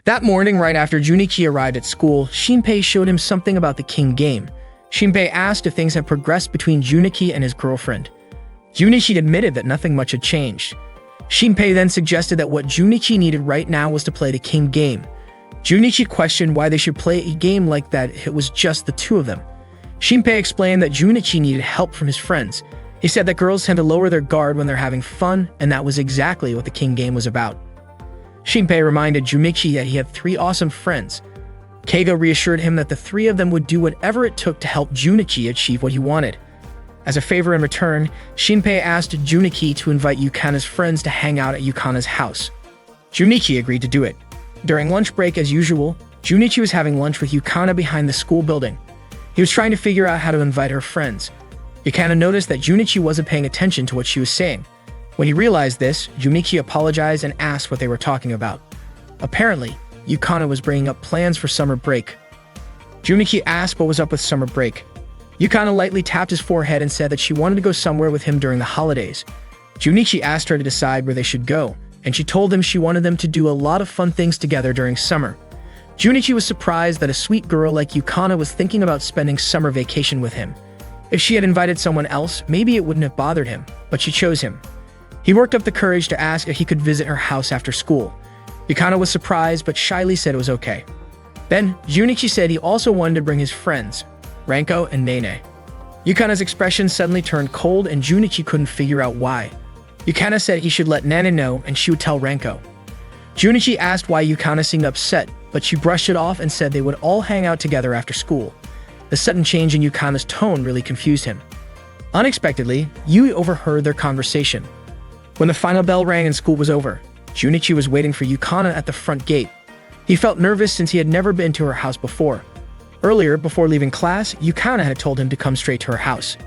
That morning, right after Junichi arrived at school, Shinpei showed him something about the king game. Shinpei asked if things had progressed between Junichi and his girlfriend. Junichi admitted that nothing much had changed. Shinpei then suggested that what Junichi needed right now was to play the king game. Junichi questioned why they should play a game like that if it was just the two of them. Shinpei explained that Junichi needed help from his friends. He said that girls tend to lower their guard when they're having fun, and that was exactly what the king game was about. Shinpei reminded Junichi that he had 3 awesome friends. Keigo reassured him that the 3 of them would do whatever it took to help Junichi achieve what he wanted. As a favor in return, Shinpei asked Junichi to invite Yukana's friends to hang out at Yukana's house. Junichi agreed to do it. During lunch break, as usual, Junichi was having lunch with Yukana behind the school building. He was trying to figure out how to invite her friends. Yukana noticed that Junichi wasn't paying attention to what she was saying. When he realized this, Junichi apologized and asked what they were talking about. Apparently, Yukana was bringing up plans for summer break. Junichi asked what was up with summer break. Yukana lightly tapped his forehead and said that she wanted to go somewhere with him during the holidays. Junichi asked her to decide where they should go, and she told him she wanted them to do a lot of fun things together during summer. Junichi was surprised that a sweet girl like Yukana was thinking about spending summer vacation with him. If she had invited someone else, maybe it wouldn't have bothered him, but she chose him. He worked up the courage to ask if he could visit her house after school. Yukana was surprised, but shyly said it was okay. Then, Junichi said he also wanted to bring his friends, Ranko and Nene. Yukana's expression suddenly turned cold, and Junichi couldn't figure out why. Yukana said he should let Nene know and she would tell Ranko. Junichi asked why Yukana seemed upset, but she brushed it off and said they would all hang out together after school. The sudden change in Yukana's tone really confused him. Unexpectedly, Yui overheard their conversation. When the final bell rang and school was over, Junichi was waiting for Yukana at the front gate. He felt nervous since he had never been to her house before. Earlier, before leaving class, Yukana had told him to come straight to her house.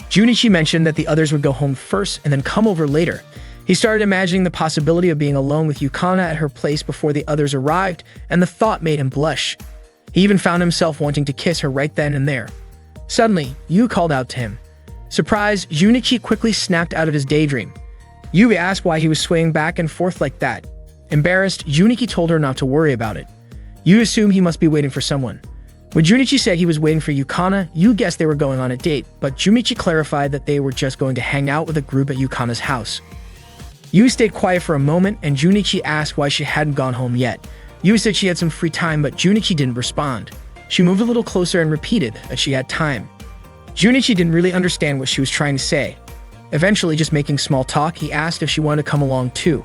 Junichi mentioned that the others would go home first and then come over later. He started imagining the possibility of being alone with Yukana at her place before the others arrived, and the thought made him blush. He even found himself wanting to kiss her right then and there. Suddenly, Yu called out to him. Surprised, Junichi quickly snapped out of his daydream. Yui asked why he was swaying back and forth like that. Embarrassed, Junichi told her not to worry about it. Yu assumed he must be waiting for someone. When Junichi said he was waiting for Yukana, Yu guessed they were going on a date, but Junichi clarified that they were just going to hang out with a group at Yukana's house. Yu stayed quiet for a moment, and Junichi asked why she hadn't gone home yet. Yu said she had some free time, but Junichi didn't respond. She moved a little closer and repeated that she had time. Junichi didn't really understand what she was trying to say. Eventually, just making small talk, he asked if she wanted to come along too.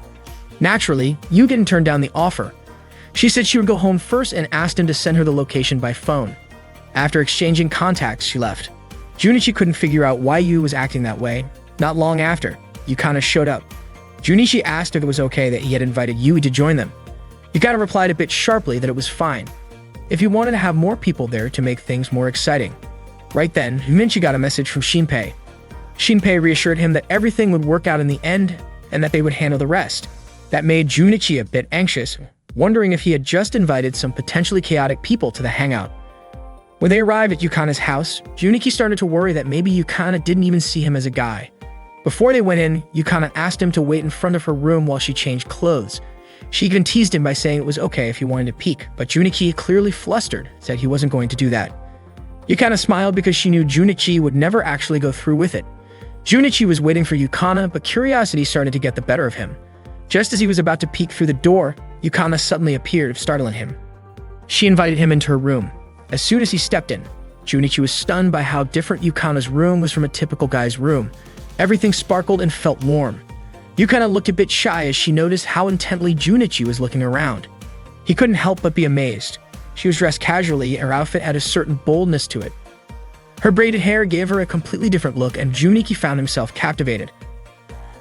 Naturally, Yu didn't turn down the offer. She said she would go home first and asked him to send her the location by phone. After exchanging contacts, she left. Junichi couldn't figure out why Yu was acting that way. Not long after, Yukana showed up. Junichi asked if it was okay that he had invited Yui to join them. Yukana replied a bit sharply that it was fine, if he wanted to have more people there to make things more exciting. Right then, Minchi got a message from Shinpei. Shinpei reassured him that everything would work out in the end and that they would handle the rest. That made Junichi a bit anxious, wondering if he had just invited some potentially chaotic people to the hangout. When they arrived at Yukana's house, Junichi started to worry that maybe Yukana didn't even see him as a guy. Before they went in, Yukana asked him to wait in front of her room while she changed clothes. She even teased him by saying it was okay if he wanted to peek, but Junichi, clearly flustered, said he wasn't going to do that. Yukana smiled because she knew Junichi would never actually go through with it. Junichi was waiting for Yukana, but curiosity started to get the better of him. Just as he was about to peek through the door, Yukana suddenly appeared, startling him. She invited him into her room. As soon as he stepped in, Junichi was stunned by how different Yukana's room was from a typical guy's room. Everything sparkled and felt warm. Yukana looked a bit shy as she noticed how intently Junichi was looking around. He couldn't help but be amazed. She was dressed casually, and her outfit had a certain boldness to it. Her braided hair gave her a completely different look, and Junichi found himself captivated.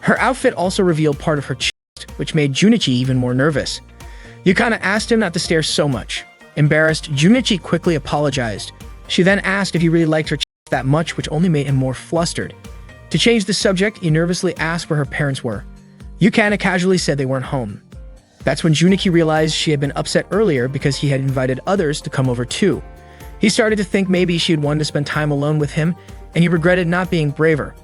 Her outfit also revealed part of her chest, which made Junichi even more nervous. Yukana asked him not to stare so much. Embarrassed, Junichi quickly apologized. She then asked if he really liked her chest that much, which only made him more flustered. To change the subject, he nervously asked where her parents were. Yukana casually said they weren't home. That's when Junichi realized she had been upset earlier because he had invited others to come over too. He started to think maybe she had wanted to spend time alone with him, and he regretted not being braver.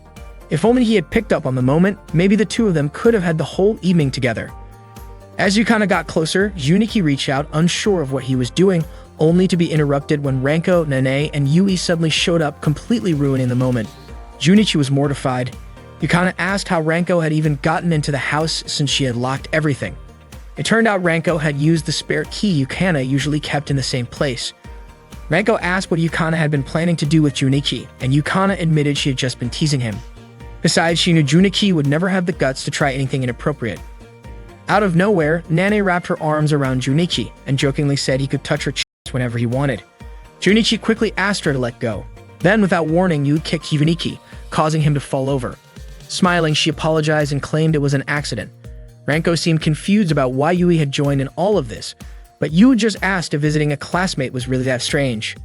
If only he had picked up on the moment, maybe the two of them could have had the whole evening together. As Yukana got closer, Junichi reached out, unsure of what he was doing, only to be interrupted when Renko, Nene, and Yui suddenly showed up, completely ruining the moment. Junichi was mortified. Yukana asked how Renko had even gotten into the house since she had locked everything. It turned out Renko had used the spare key Yukana usually kept in the same place. Renko asked what Yukana had been planning to do with Junichi, and Yukana admitted she had just been teasing him. Besides, she knew Junichi would never have the guts to try anything inappropriate. Out of nowhere, Nane wrapped her arms around Junichi and jokingly said he could touch her chest whenever he wanted. Junichi quickly asked her to let go. Then, without warning, Yui kicked Junichi, causing him to fall over. Smiling, she apologized and claimed it was an accident. Renko seemed confused about why Yui had joined in all of this, but Yui just asked if visiting a classmate was really that strange.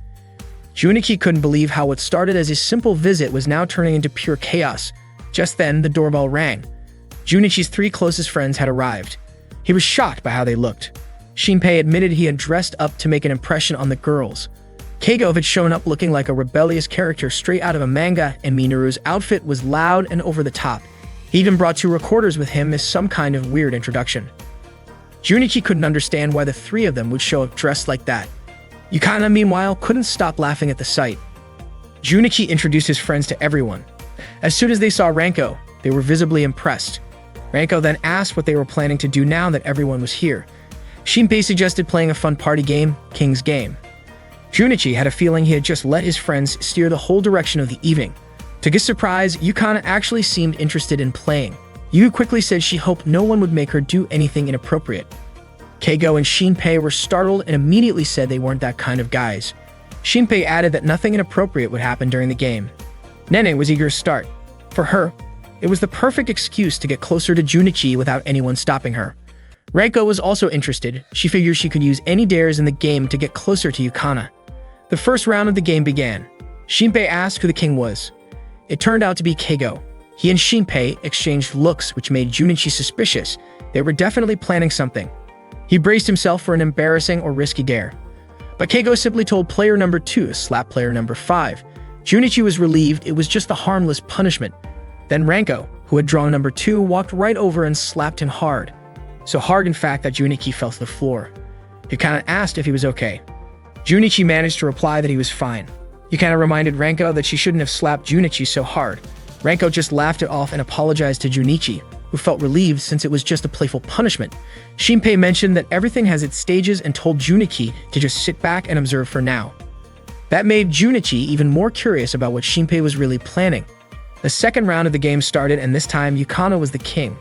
Junichi couldn't believe how what started as a simple visit was now turning into pure chaos. Just then, the doorbell rang. Junichi's 3 closest friends had arrived. He was shocked by how they looked. Shinpei admitted he had dressed up to make an impression on the girls. Keigo had shown up looking like a rebellious character straight out of a manga, and Minoru's outfit was loud and over the top. He even brought 2 recorders with him as some kind of weird introduction. Junichi couldn't understand why the 3 of them would show up dressed like that. Yukana, meanwhile, couldn't stop laughing at the sight. Junichi introduced his friends to everyone. As soon as they saw Renko, they were visibly impressed. Renko then asked what they were planning to do now that everyone was here. Shinpei suggested playing a fun party game, King's Game. Junichi had a feeling he had just let his friends steer the whole direction of the evening. To his surprise, Yukana actually seemed interested in playing. Yu quickly said she hoped no one would make her do anything inappropriate. Keigo and Shinpei were startled and immediately said they weren't that kind of guys. Shinpei added that nothing inappropriate would happen during the game. Nene was eager to start. For her, it was the perfect excuse to get closer to Junichi without anyone stopping her. Renko was also interested. She figured she could use any dares in the game to get closer to Yukana. The first round of the game began. Shinpei asked who the king was. It turned out to be Keigo. He and Shinpei exchanged looks which made Junichi suspicious. They were definitely planning something. He braced himself for an embarrassing or risky dare. But Keigo simply told player number 2 to slap player number 5. Junichi was relieved it was just a harmless punishment. Then Renko, who had drawn number 2, walked right over and slapped him hard. So hard, in fact, that Junichi fell to the floor. Yukana asked if he was okay. Junichi managed to reply that he was fine. Yukana reminded Renko that she shouldn't have slapped Junichi so hard. Renko just laughed it off and apologized to Junichi, who felt relieved since it was just a playful punishment. Shinpei mentioned that everything has its stages and told Junichi to just sit back and observe for now. That made Junichi even more curious about what Shinpei was really planning. The second round of the game started, and this time Yukana was the king.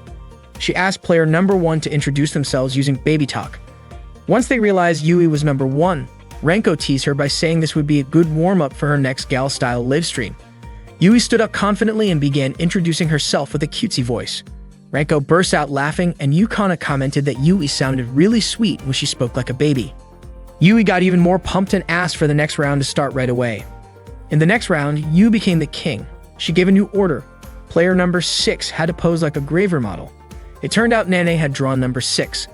She asked player number 1 to introduce themselves using baby talk. Once they realized Yui was number 1, Renko teased her by saying this would be a good warm-up for her next gal-style livestream. Yui stood up confidently and began introducing herself with a cutesy voice. Renko burst out laughing, and Yukana commented that Yui sounded really sweet when she spoke like a baby. Yui got even more pumped and asked for the next round to start right away. In the next round, Yui became the king. She gave a new order. Player number 6 had to pose like a graver model. It turned out Nane had drawn number 6.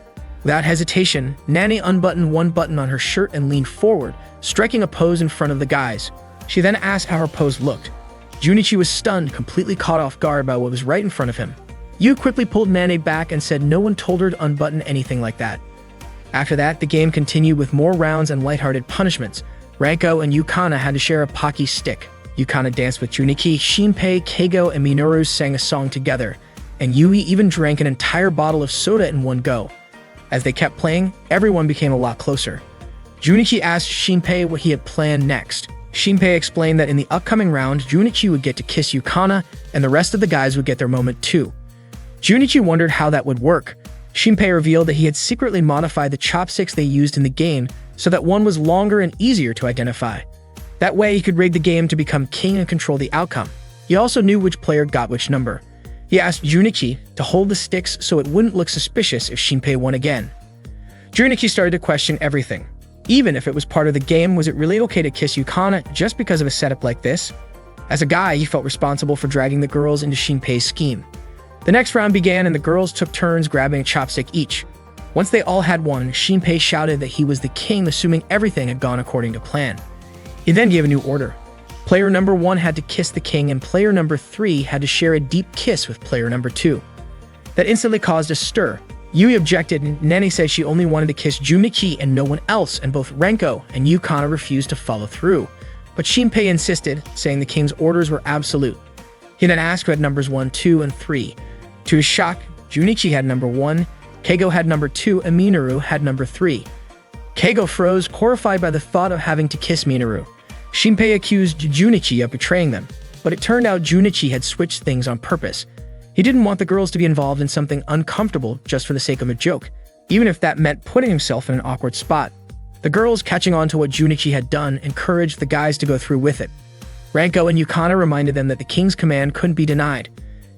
Without hesitation, Nane unbuttoned one button on her shirt and leaned forward, striking a pose in front of the guys. She then asked how her pose looked. Junichi was stunned, completely caught off guard by what was right in front of him. Yu quickly pulled Nane back and said no one told her to unbutton anything like that. After that, the game continued with more rounds and lighthearted punishments. Renko and Yukana had to share a Pocky stick. Yukana danced with Junichi, Shinpei, Keigo, and Minoru sang a song together, and Yui even drank an entire bottle of soda in one go. As they kept playing, everyone became a lot closer. Junichi asked Shinpei what he had planned next. Shinpei explained that in the upcoming round, Junichi would get to kiss Yukana, and the rest of the guys would get their moment too. Junichi wondered how that would work. Shinpei revealed that he had secretly modified the chopsticks they used in the game so that one was longer and easier to identify. That way, he could rig the game to become king and control the outcome. He also knew which player got which number. He asked Junichi to hold the sticks so it wouldn't look suspicious if Shinpei won again. Junichi started to question everything. Even if it was part of the game, was it really okay to kiss Yukana just because of a setup like this? As a guy, he felt responsible for dragging the girls into Shinpei's scheme. The next round began and the girls took turns grabbing a chopstick each. Once they all had one, Shinpei shouted that he was the king, assuming everything had gone according to plan. He then gave a new order. Player number 1 had to kiss the king, and player number 3 had to share a deep kiss with player number 2. That instantly caused a stir. Yui objected, and Nene said she only wanted to kiss Junichi and no one else, and both Renko and Yukana refused to follow through. But Shinpei insisted, saying the king's orders were absolute. He then asked who had numbers 1, 2, and 3. To his shock, Junichi had number 1, Keigo had number 2, and Minoru had number 3. Keigo froze, horrified by the thought of having to kiss Minoru. Shinpei accused Junichi of betraying them, but it turned out Junichi had switched things on purpose. He didn't want the girls to be involved in something uncomfortable just for the sake of a joke, even if that meant putting himself in an awkward spot. The girls, catching on to what Junichi had done, encouraged the guys to go through with it. Renko and Yukana reminded them that the king's command couldn't be denied.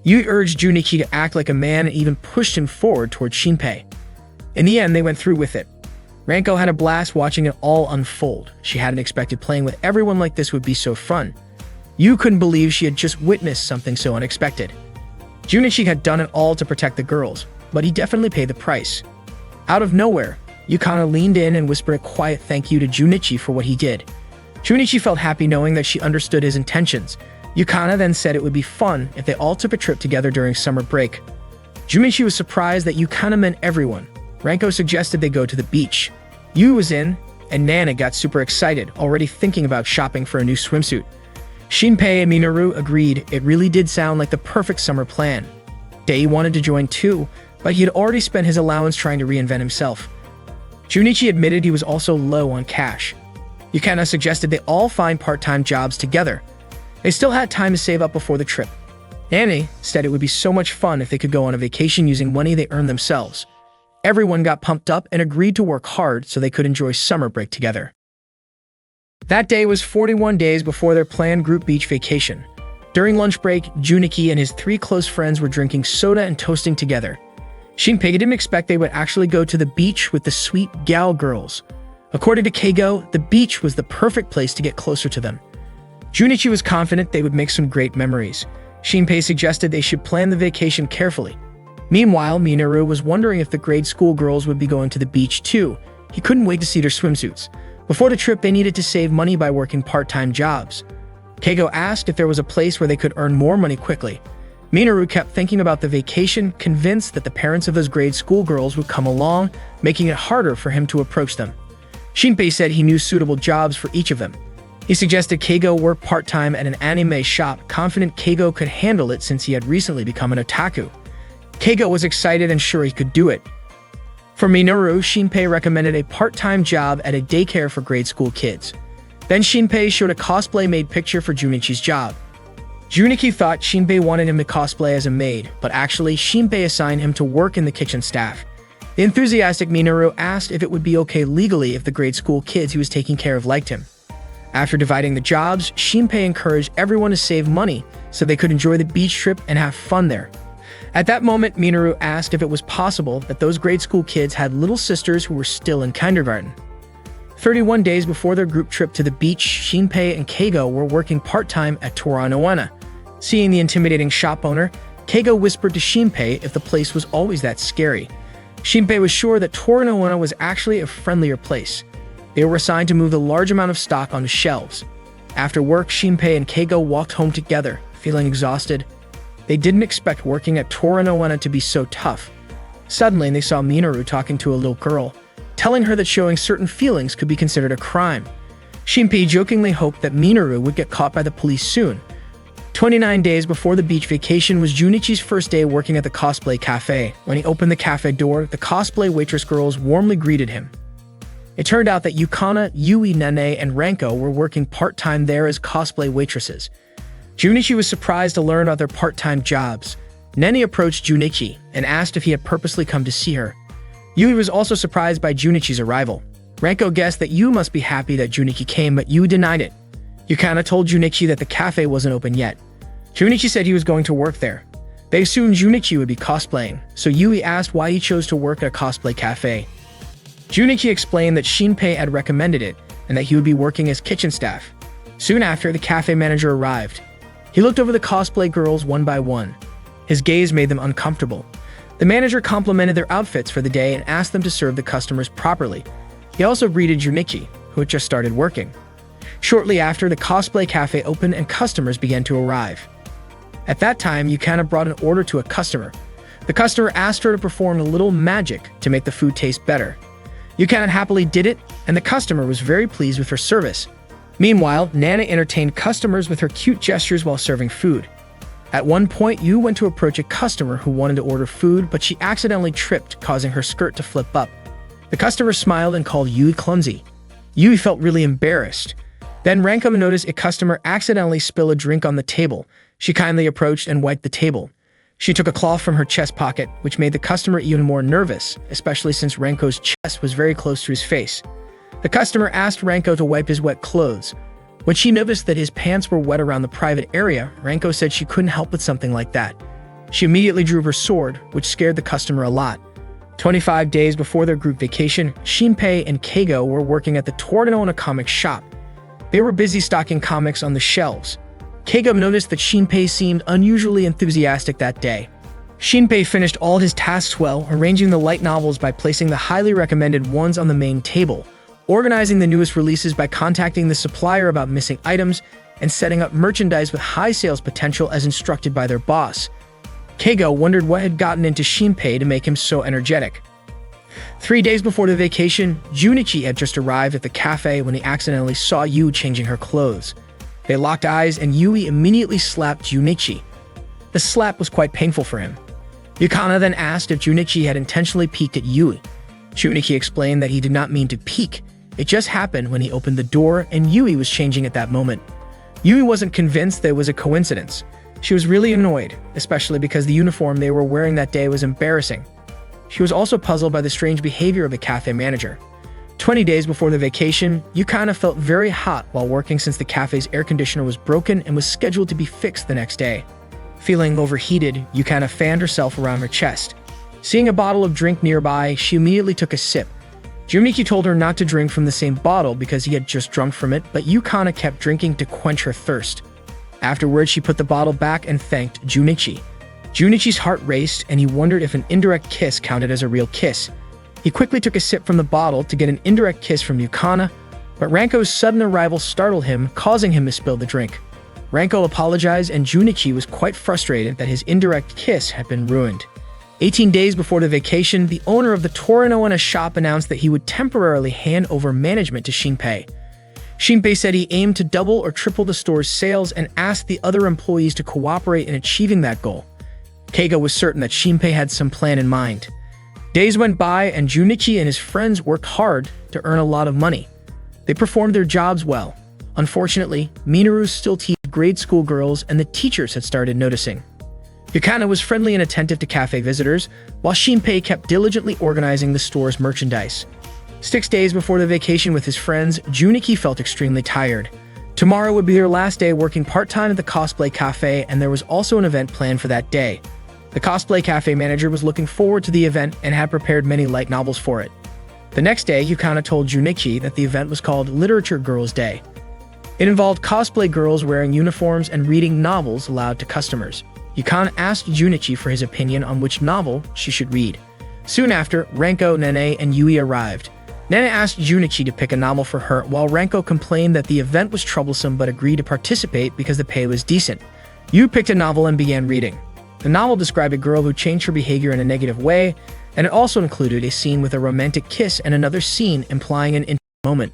Yui urged Junichi to act like a man and even pushed him forward towards Shinpei. In the end, they went through with it. Renko had a blast watching it all unfold. She hadn't expected playing with everyone like this would be so fun. Yui couldn't believe she had just witnessed something so unexpected. Junichi had done it all to protect the girls, but he definitely paid the price. Out of nowhere, Yukana leaned in and whispered a quiet thank you to Junichi for what he did. Junichi felt happy knowing that she understood his intentions. Yukana then said it would be fun if they all took a trip together during summer break. Junichi was surprised that Yukana meant everyone. Renko suggested they go to the beach. Yui was in, and Nana got super excited, already thinking about shopping for a new swimsuit. Shinpei and Minoru agreed it really did sound like the perfect summer plan. Dei wanted to join too, but he had already spent his allowance trying to reinvent himself. Junichi admitted he was also low on cash. Yukana suggested they all find part-time jobs together. They still had time to save up before the trip. Nani said it would be so much fun if they could go on a vacation using money they earned themselves. Everyone got pumped up and agreed to work hard so they could enjoy summer break together. That day was 41 days before their planned group beach vacation. During lunch break, Junichi and his 3 close friends were drinking soda and toasting together. Shinpei didn't expect they would actually go to the beach with the sweet gal girls. According to Keigo, the beach was the perfect place to get closer to them. Junichi was confident they would make some great memories. Shinpei suggested they should plan the vacation carefully. Meanwhile, Minoru was wondering if the grade school girls would be going to the beach too. He couldn't wait to see their swimsuits. Before the trip, they needed to save money by working part-time jobs. Keigo asked if there was a place where they could earn more money quickly. Minoru kept thinking about the vacation, convinced that the parents of those grade school girls would come along, making it harder for him to approach them. Shinpei said he knew suitable jobs for each of them. He suggested Keigo work part-time at an anime shop, confident Keigo could handle it since he had recently become an otaku. Keigo was excited and sure he could do it. For Minoru, Shinpei recommended a part-time job at a daycare for grade school kids. Then Shinpei showed a cosplay-made picture for Junichi's job. Junichi thought Shinpei wanted him to cosplay as a maid, but actually Shinpei assigned him to work in the kitchen staff. The enthusiastic Minoru asked if it would be okay legally if the grade school kids he was taking care of liked him. After dividing the jobs, Shinpei encouraged everyone to save money so they could enjoy the beach trip and have fun there. At that moment, Minoru asked if it was possible that those grade school kids had little sisters who were still in kindergarten. 31 days before their group trip to the beach, Shinpei and Keigo were working part-time at Tora no Onna. Seeing the intimidating shop owner, Keigo whispered to Shinpei if the place was always that scary. Shinpei was sure that Tora no Onna was actually a friendlier place. They were assigned to move a large amount of stock onto shelves. After work, Shinpei and Keigo walked home together, feeling exhausted. They didn't expect working at Tora no Onna to be so tough. Suddenly, they saw Minoru talking to a little girl, telling her that showing certain feelings could be considered a crime. Shinpei jokingly hoped that Minoru would get caught by the police soon. 29 days before the beach vacation was Junichi's first day working at the cosplay cafe. When he opened the cafe door, the cosplay waitress girls warmly greeted him. It turned out that Yukana, Yui, Nene, and Renko were working part-time there as cosplay waitresses. Junichi was surprised to learn about their part-time jobs. Nene approached Junichi and asked if he had purposely come to see her. Yui was also surprised by Junichi's arrival. Renko guessed that Yui must be happy that Junichi came, but Yui denied it. Yukana told Junichi that the cafe wasn't open yet. Junichi said he was going to work there. They assumed Junichi would be cosplaying, so Yui asked why he chose to work at a cosplay cafe. Junichi explained that Shinpei had recommended it and that he would be working as kitchen staff. Soon after, the cafe manager arrived. He looked over the cosplay girls one by one. His gaze made them uncomfortable. The manager complimented their outfits for the day and asked them to serve the customers properly. He also greeted Junichi, who had just started working. Shortly after, the cosplay cafe opened and customers began to arrive. At that time, Yukana brought an order to a customer. The customer asked her to perform a little magic to make the food taste better. Yukana happily did it, and the customer was very pleased with her service. Meanwhile, Nana entertained customers with her cute gestures while serving food. At one point, Yu went to approach a customer who wanted to order food, but she accidentally tripped, causing her skirt to flip up. The customer smiled and called Yui clumsy. Yui felt really embarrassed. Then Ranko noticed a customer accidentally spill a drink on the table. She kindly approached and wiped the table. She took a cloth from her chest pocket, which made the customer even more nervous, especially since Ranko's chest was very close to his face. The customer asked Ranko to wipe his wet clothes. When she noticed that his pants were wet around the private area, Ranko said she couldn't help with something like that. She immediately drew her sword, which scared the customer a lot. 25 days before their group vacation, Shinpei and Keigo were working at the Torino comic shop. They were busy stocking comics on the shelves. Keigo noticed that Shinpei seemed unusually enthusiastic that day. Shinpei finished all his tasks well, arranging the light novels by placing the highly recommended ones on the main table, organizing the newest releases by contacting the supplier about missing items, and setting up merchandise with high sales potential as instructed by their boss. Keigo wondered what had gotten into Shinpei to make him so energetic. 3 days before the vacation, Junichi had just arrived at the cafe when he accidentally saw Yu changing her clothes. They locked eyes and Yui immediately slapped Junichi. The slap was quite painful for him. Yukana then asked if Junichi had intentionally peeked at Yui. Junichi explained that he did not mean to peek. It just happened when he opened the door and Yui was changing at that moment. Yui wasn't convinced that it was a coincidence. She was really annoyed, especially because the uniform they were wearing that day was embarrassing. She was also puzzled by the strange behavior of the cafe manager. 20 days before the vacation, Yukana felt very hot while working since the cafe's air conditioner was broken and was scheduled to be fixed the next day. Feeling overheated, Yukana fanned herself around her chest. Seeing a bottle of drink nearby, she immediately took a sip. Junichi told her not to drink from the same bottle because he had just drunk from it, but Yukana kept drinking to quench her thirst. Afterwards, she put the bottle back and thanked Junichi. Junichi's heart raced, and he wondered if an indirect kiss counted as a real kiss. He quickly took a sip from the bottle to get an indirect kiss from Yukana, but Ranko's sudden arrival startled him, causing him to spill the drink. Ranko apologized, and Junichi was quite frustrated that his indirect kiss had been ruined. 18 days before the vacation, the owner of the Torino shop announced that he would temporarily hand over management to Shinpei. Shinpei said he aimed to double or triple the store's sales and asked the other employees to cooperate in achieving that goal. Keigo was certain that Shinpei had some plan in mind. Days went by and Junichi and his friends worked hard to earn a lot of money. They performed their jobs well. Unfortunately, Minoru still teased grade school girls and the teachers had started noticing. Yukana was friendly and attentive to cafe visitors, while Shinpei kept diligently organizing the store's merchandise. 6 days before the vacation with his friends, Junichi felt extremely tired. Tomorrow would be their last day working part-time at the cosplay cafe, and there was also an event planned for that day. The cosplay cafe manager was looking forward to the event and had prepared many light novels for it. The next day, Yukana told Junichi that the event was called Literature Girls Day. It involved cosplay girls wearing uniforms and reading novels aloud to customers. Yukana asked Junichi for his opinion on which novel she should read. Soon after, Ranko, Nene, and Yui arrived. Nene asked Junichi to pick a novel for her, while Ranko complained that the event was troublesome but agreed to participate because the pay was decent. Yui picked a novel and began reading. The novel described a girl who changed her behavior in a negative way, and it also included a scene with a romantic kiss and another scene implying an intimate moment.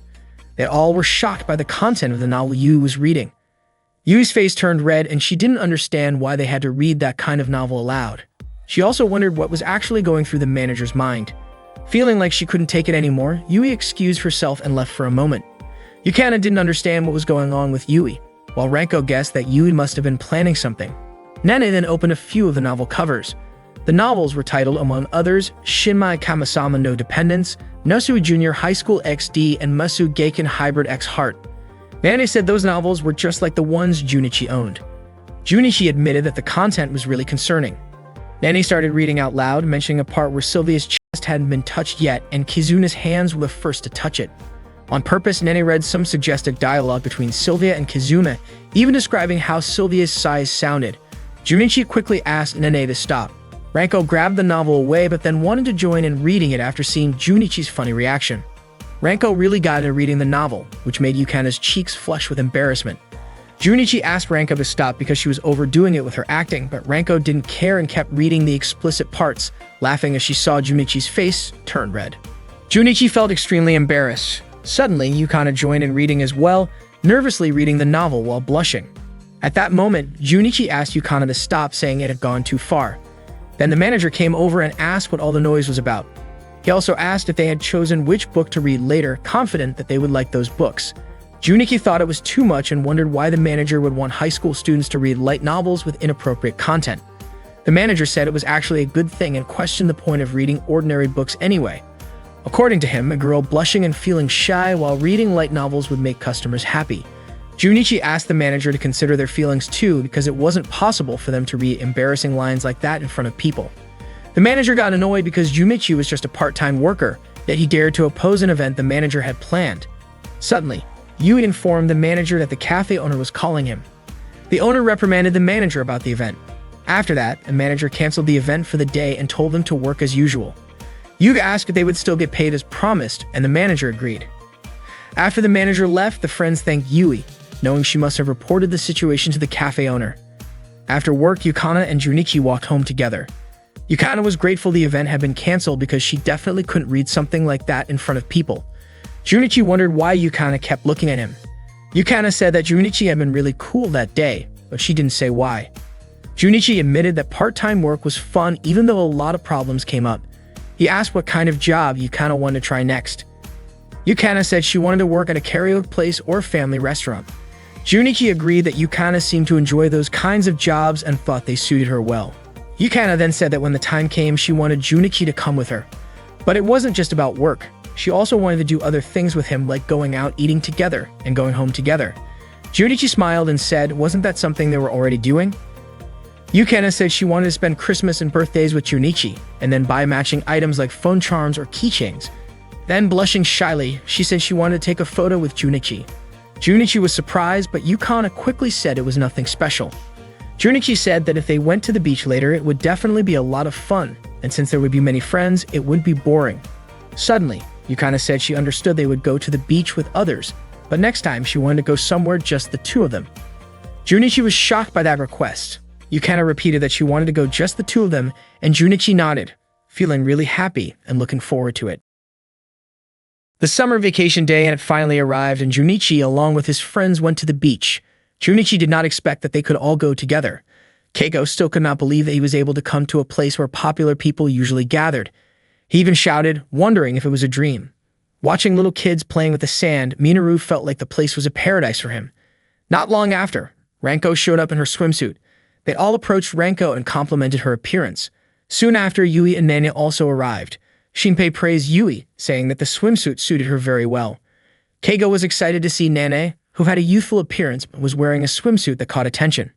They all were shocked by the content of the novel Yui was reading. Yui's face turned red and she didn't understand why they had to read that kind of novel aloud. She also wondered what was actually going through the manager's mind. Feeling like she couldn't take it anymore, Yui excused herself and left for a moment. Yukana didn't understand what was going on with Yui, while Ranko guessed that Yui must have been planning something. Nene then opened a few of the novel covers. The novels were titled, among others, Shinmai Kamasama no Dependence, Nosu Junior High School XD, and Musu Geiken Hybrid X Heart. Nene said those novels were just like the ones Junichi owned. Junichi admitted that the content was really concerning. Nene started reading out loud, mentioning a part where Sylvia's chest hadn't been touched yet and Kizuna's hands were the first to touch it. On purpose, Nene read some suggestive dialogue between Sylvia and Kizuna, even describing how Sylvia's sighs sounded. Junichi quickly asked Nene to stop. Ranko grabbed the novel away but then wanted to join in reading it after seeing Junichi's funny reaction. Ranko really got into reading the novel, which made Yukana's cheeks flush with embarrassment. Junichi asked Ranko to stop because she was overdoing it with her acting, but Ranko didn't care and kept reading the explicit parts, laughing as she saw Junichi's face turn red. Junichi felt extremely embarrassed. Suddenly, Yukana joined in reading as well, nervously reading the novel while blushing. At that moment, Junichi asked Yukana to stop, saying it had gone too far. Then the manager came over and asked what all the noise was about. He also asked if they had chosen which book to read later, confident that they would like those books. Junichi thought it was too much and wondered why the manager would want high school students to read light novels with inappropriate content. The manager said it was actually a good thing and questioned the point of reading ordinary books anyway. According to him, a girl blushing and feeling shy while reading light novels would make customers happy. Junichi asked the manager to consider their feelings too because it wasn't possible for them to read embarrassing lines like that in front of people. The manager got annoyed because Junichi was just a part-time worker, yet he dared to oppose an event the manager had planned. Suddenly, Yui informed the manager that the cafe owner was calling him. The owner reprimanded the manager about the event. After that, the manager canceled the event for the day and told them to work as usual. Yui asked if they would still get paid as promised, and the manager agreed. After the manager left, the friends thanked Yui, knowing she must have reported the situation to the cafe owner. After work, Yukana and Junichi walked home together. Yukana was grateful the event had been canceled because she definitely couldn't read something like that in front of people. Junichi wondered why Yukana kept looking at him. Yukana said that Junichi had been really cool that day, but she didn't say why. Junichi admitted that part-time work was fun even though a lot of problems came up. He asked what kind of job Yukana wanted to try next. Yukana said she wanted to work at a karaoke place or family restaurant. Junichi agreed that Yukana seemed to enjoy those kinds of jobs and thought they suited her well. Yukana then said that when the time came, she wanted Junichi to come with her. But it wasn't just about work. She also wanted to do other things with him, like going out eating together and going home together. Junichi smiled and said, wasn't that something they were already doing? Yukana said she wanted to spend Christmas and birthdays with Junichi, and then buy matching items like phone charms or keychains. Then, blushing shyly, she said she wanted to take a photo with Junichi. Junichi was surprised, but Yukana quickly said it was nothing special. Junichi said that if they went to the beach later, it would definitely be a lot of fun, and since there would be many friends, it wouldn't be boring. Suddenly, Yukana said she understood they would go to the beach with others, but next time she wanted to go somewhere just the two of them. Junichi was shocked by that request. Yukana repeated that she wanted to go just the two of them, and Junichi nodded, feeling really happy and looking forward to it. The summer vacation day had finally arrived, and Junichi, along with his friends, went to the beach. Junichi did not expect that they could all go together. Keigo still could not believe that he was able to come to a place where popular people usually gathered. He even shouted, wondering if it was a dream. Watching little kids playing with the sand, Minoru felt like the place was a paradise for him. Not long after, Ranko showed up in her swimsuit. They all approached Ranko and complimented her appearance. Soon after, Yui and Nene also arrived. Shinpei praised Yui, saying that the swimsuit suited her very well. Keigo was excited to see Nene, who had a youthful appearance but was wearing a swimsuit that caught attention.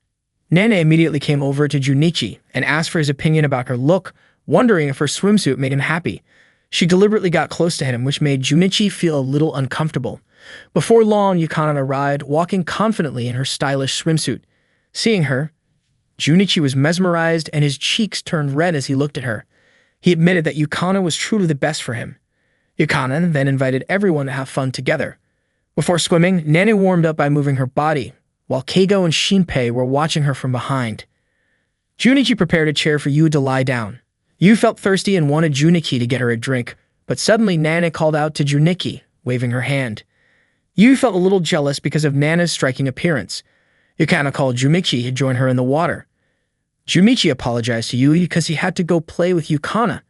Nene immediately came over to Junichi and asked for his opinion about her look, wondering if her swimsuit made him happy. She deliberately got close to him, which made Junichi feel a little uncomfortable. Before long, Yukana arrived, walking confidently in her stylish swimsuit. Seeing her, Junichi was mesmerized and his cheeks turned red as he looked at her. He admitted that Yukana was truly the best for him. Yukana then invited everyone to have fun together. Before swimming, Nene warmed up by moving her body, while Keigo and Shinpei were watching her from behind. Junichi prepared a chair for Yu to lie down. Yu felt thirsty and wanted Junichi to get her a drink, but suddenly Nene called out to Junichi, waving her hand. Yu felt a little jealous because of Nana's striking appearance. Yukana called Junichi to join her in the water. Junichi apologized to Yui because he had to go play with Yukana.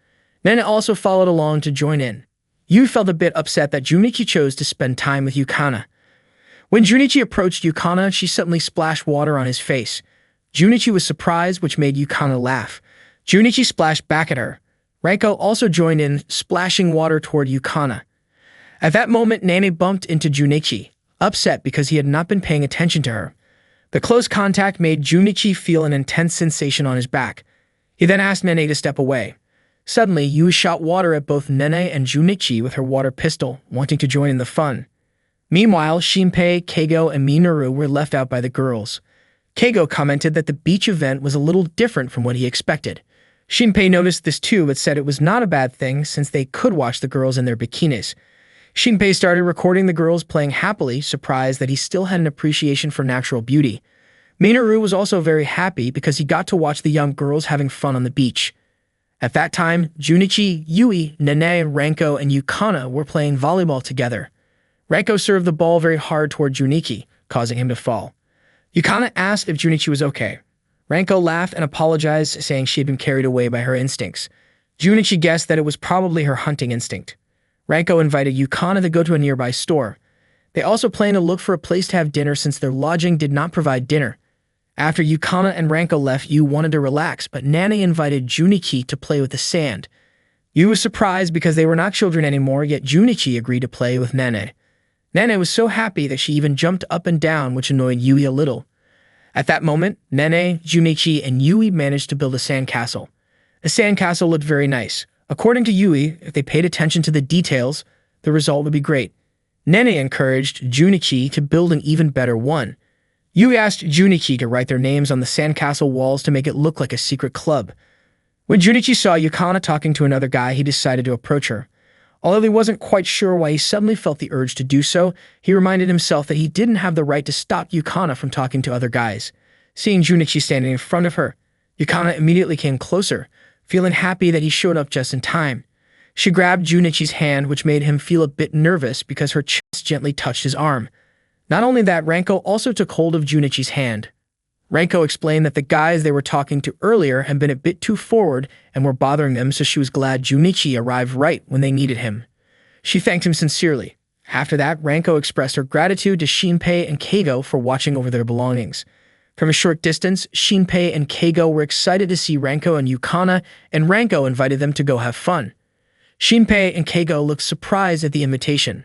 Nene also followed along to join in. Yui felt a bit upset that Junichi chose to spend time with Yukana. When Junichi approached Yukana, she suddenly splashed water on his face. Junichi was surprised, which made Yukana laugh. Junichi splashed back at her. Ranko also joined in, splashing water toward Yukana. At that moment, Nene bumped into Junichi, upset because he had not been paying attention to her. The close contact made Junichi feel an intense sensation on his back. He then asked Nene to step away. Suddenly, Yui shot water at both Nene and Junichi with her water pistol, wanting to join in the fun. Meanwhile, Shinpei, Keigo, and Minoru were left out by the girls. Keigo commented that the beach event was a little different from what he expected. Shinpei noticed this too, but said it was not a bad thing since they could watch the girls in their bikinis. Shinpei started recording the girls playing happily, surprised that he still had an appreciation for natural beauty. Minoru was also very happy because he got to watch the young girls having fun on the beach. At that time, Junichi, Yui, Nene, Ranko, and Yukana were playing volleyball together. Ranko served the ball very hard toward Junichi, causing him to fall. Yukana asked if Junichi was okay. Ranko laughed and apologized, saying she had been carried away by her instincts. Junichi guessed that it was probably her hunting instinct. Ranko invited Yukana to go to a nearby store. They also planned to look for a place to have dinner since their lodging did not provide dinner. After Yukana and Ranko left, Yu wanted to relax, but Nane invited Junichi to play with the sand. Yu was surprised because they were not children anymore, yet Junichi agreed to play with Nane. Nane was so happy that she even jumped up and down, which annoyed Yui a little. At that moment, Nane, Junichi, and Yui managed to build a sandcastle. The sandcastle looked very nice. According to Yui, if they paid attention to the details, the result would be great. Nene encouraged Junichi to build an even better one. Yui asked Junichi to write their names on the sandcastle walls to make it look like a secret club. When Junichi saw Yukana talking to another guy, he decided to approach her. Although he wasn't quite sure why he suddenly felt the urge to do so, he reminded himself that he didn't have the right to stop Yukana from talking to other guys. Seeing Junichi standing in front of her, Yukana immediately came closer, feeling happy that he showed up just in time. She grabbed Junichi's hand, which made him feel a bit nervous because her chest gently touched his arm. Not only that, Ranko also took hold of Junichi's hand. Ranko explained that the guys they were talking to earlier had been a bit too forward and were bothering them, so she was glad Junichi arrived right when they needed him. She thanked him sincerely. After that, Ranko expressed her gratitude to Shinpei and Keigo for watching over their belongings. From a short distance, Shinpei and Keigo were excited to see Ranko and Yukana, and Ranko invited them to go have fun. Shinpei and Keigo looked surprised at the invitation.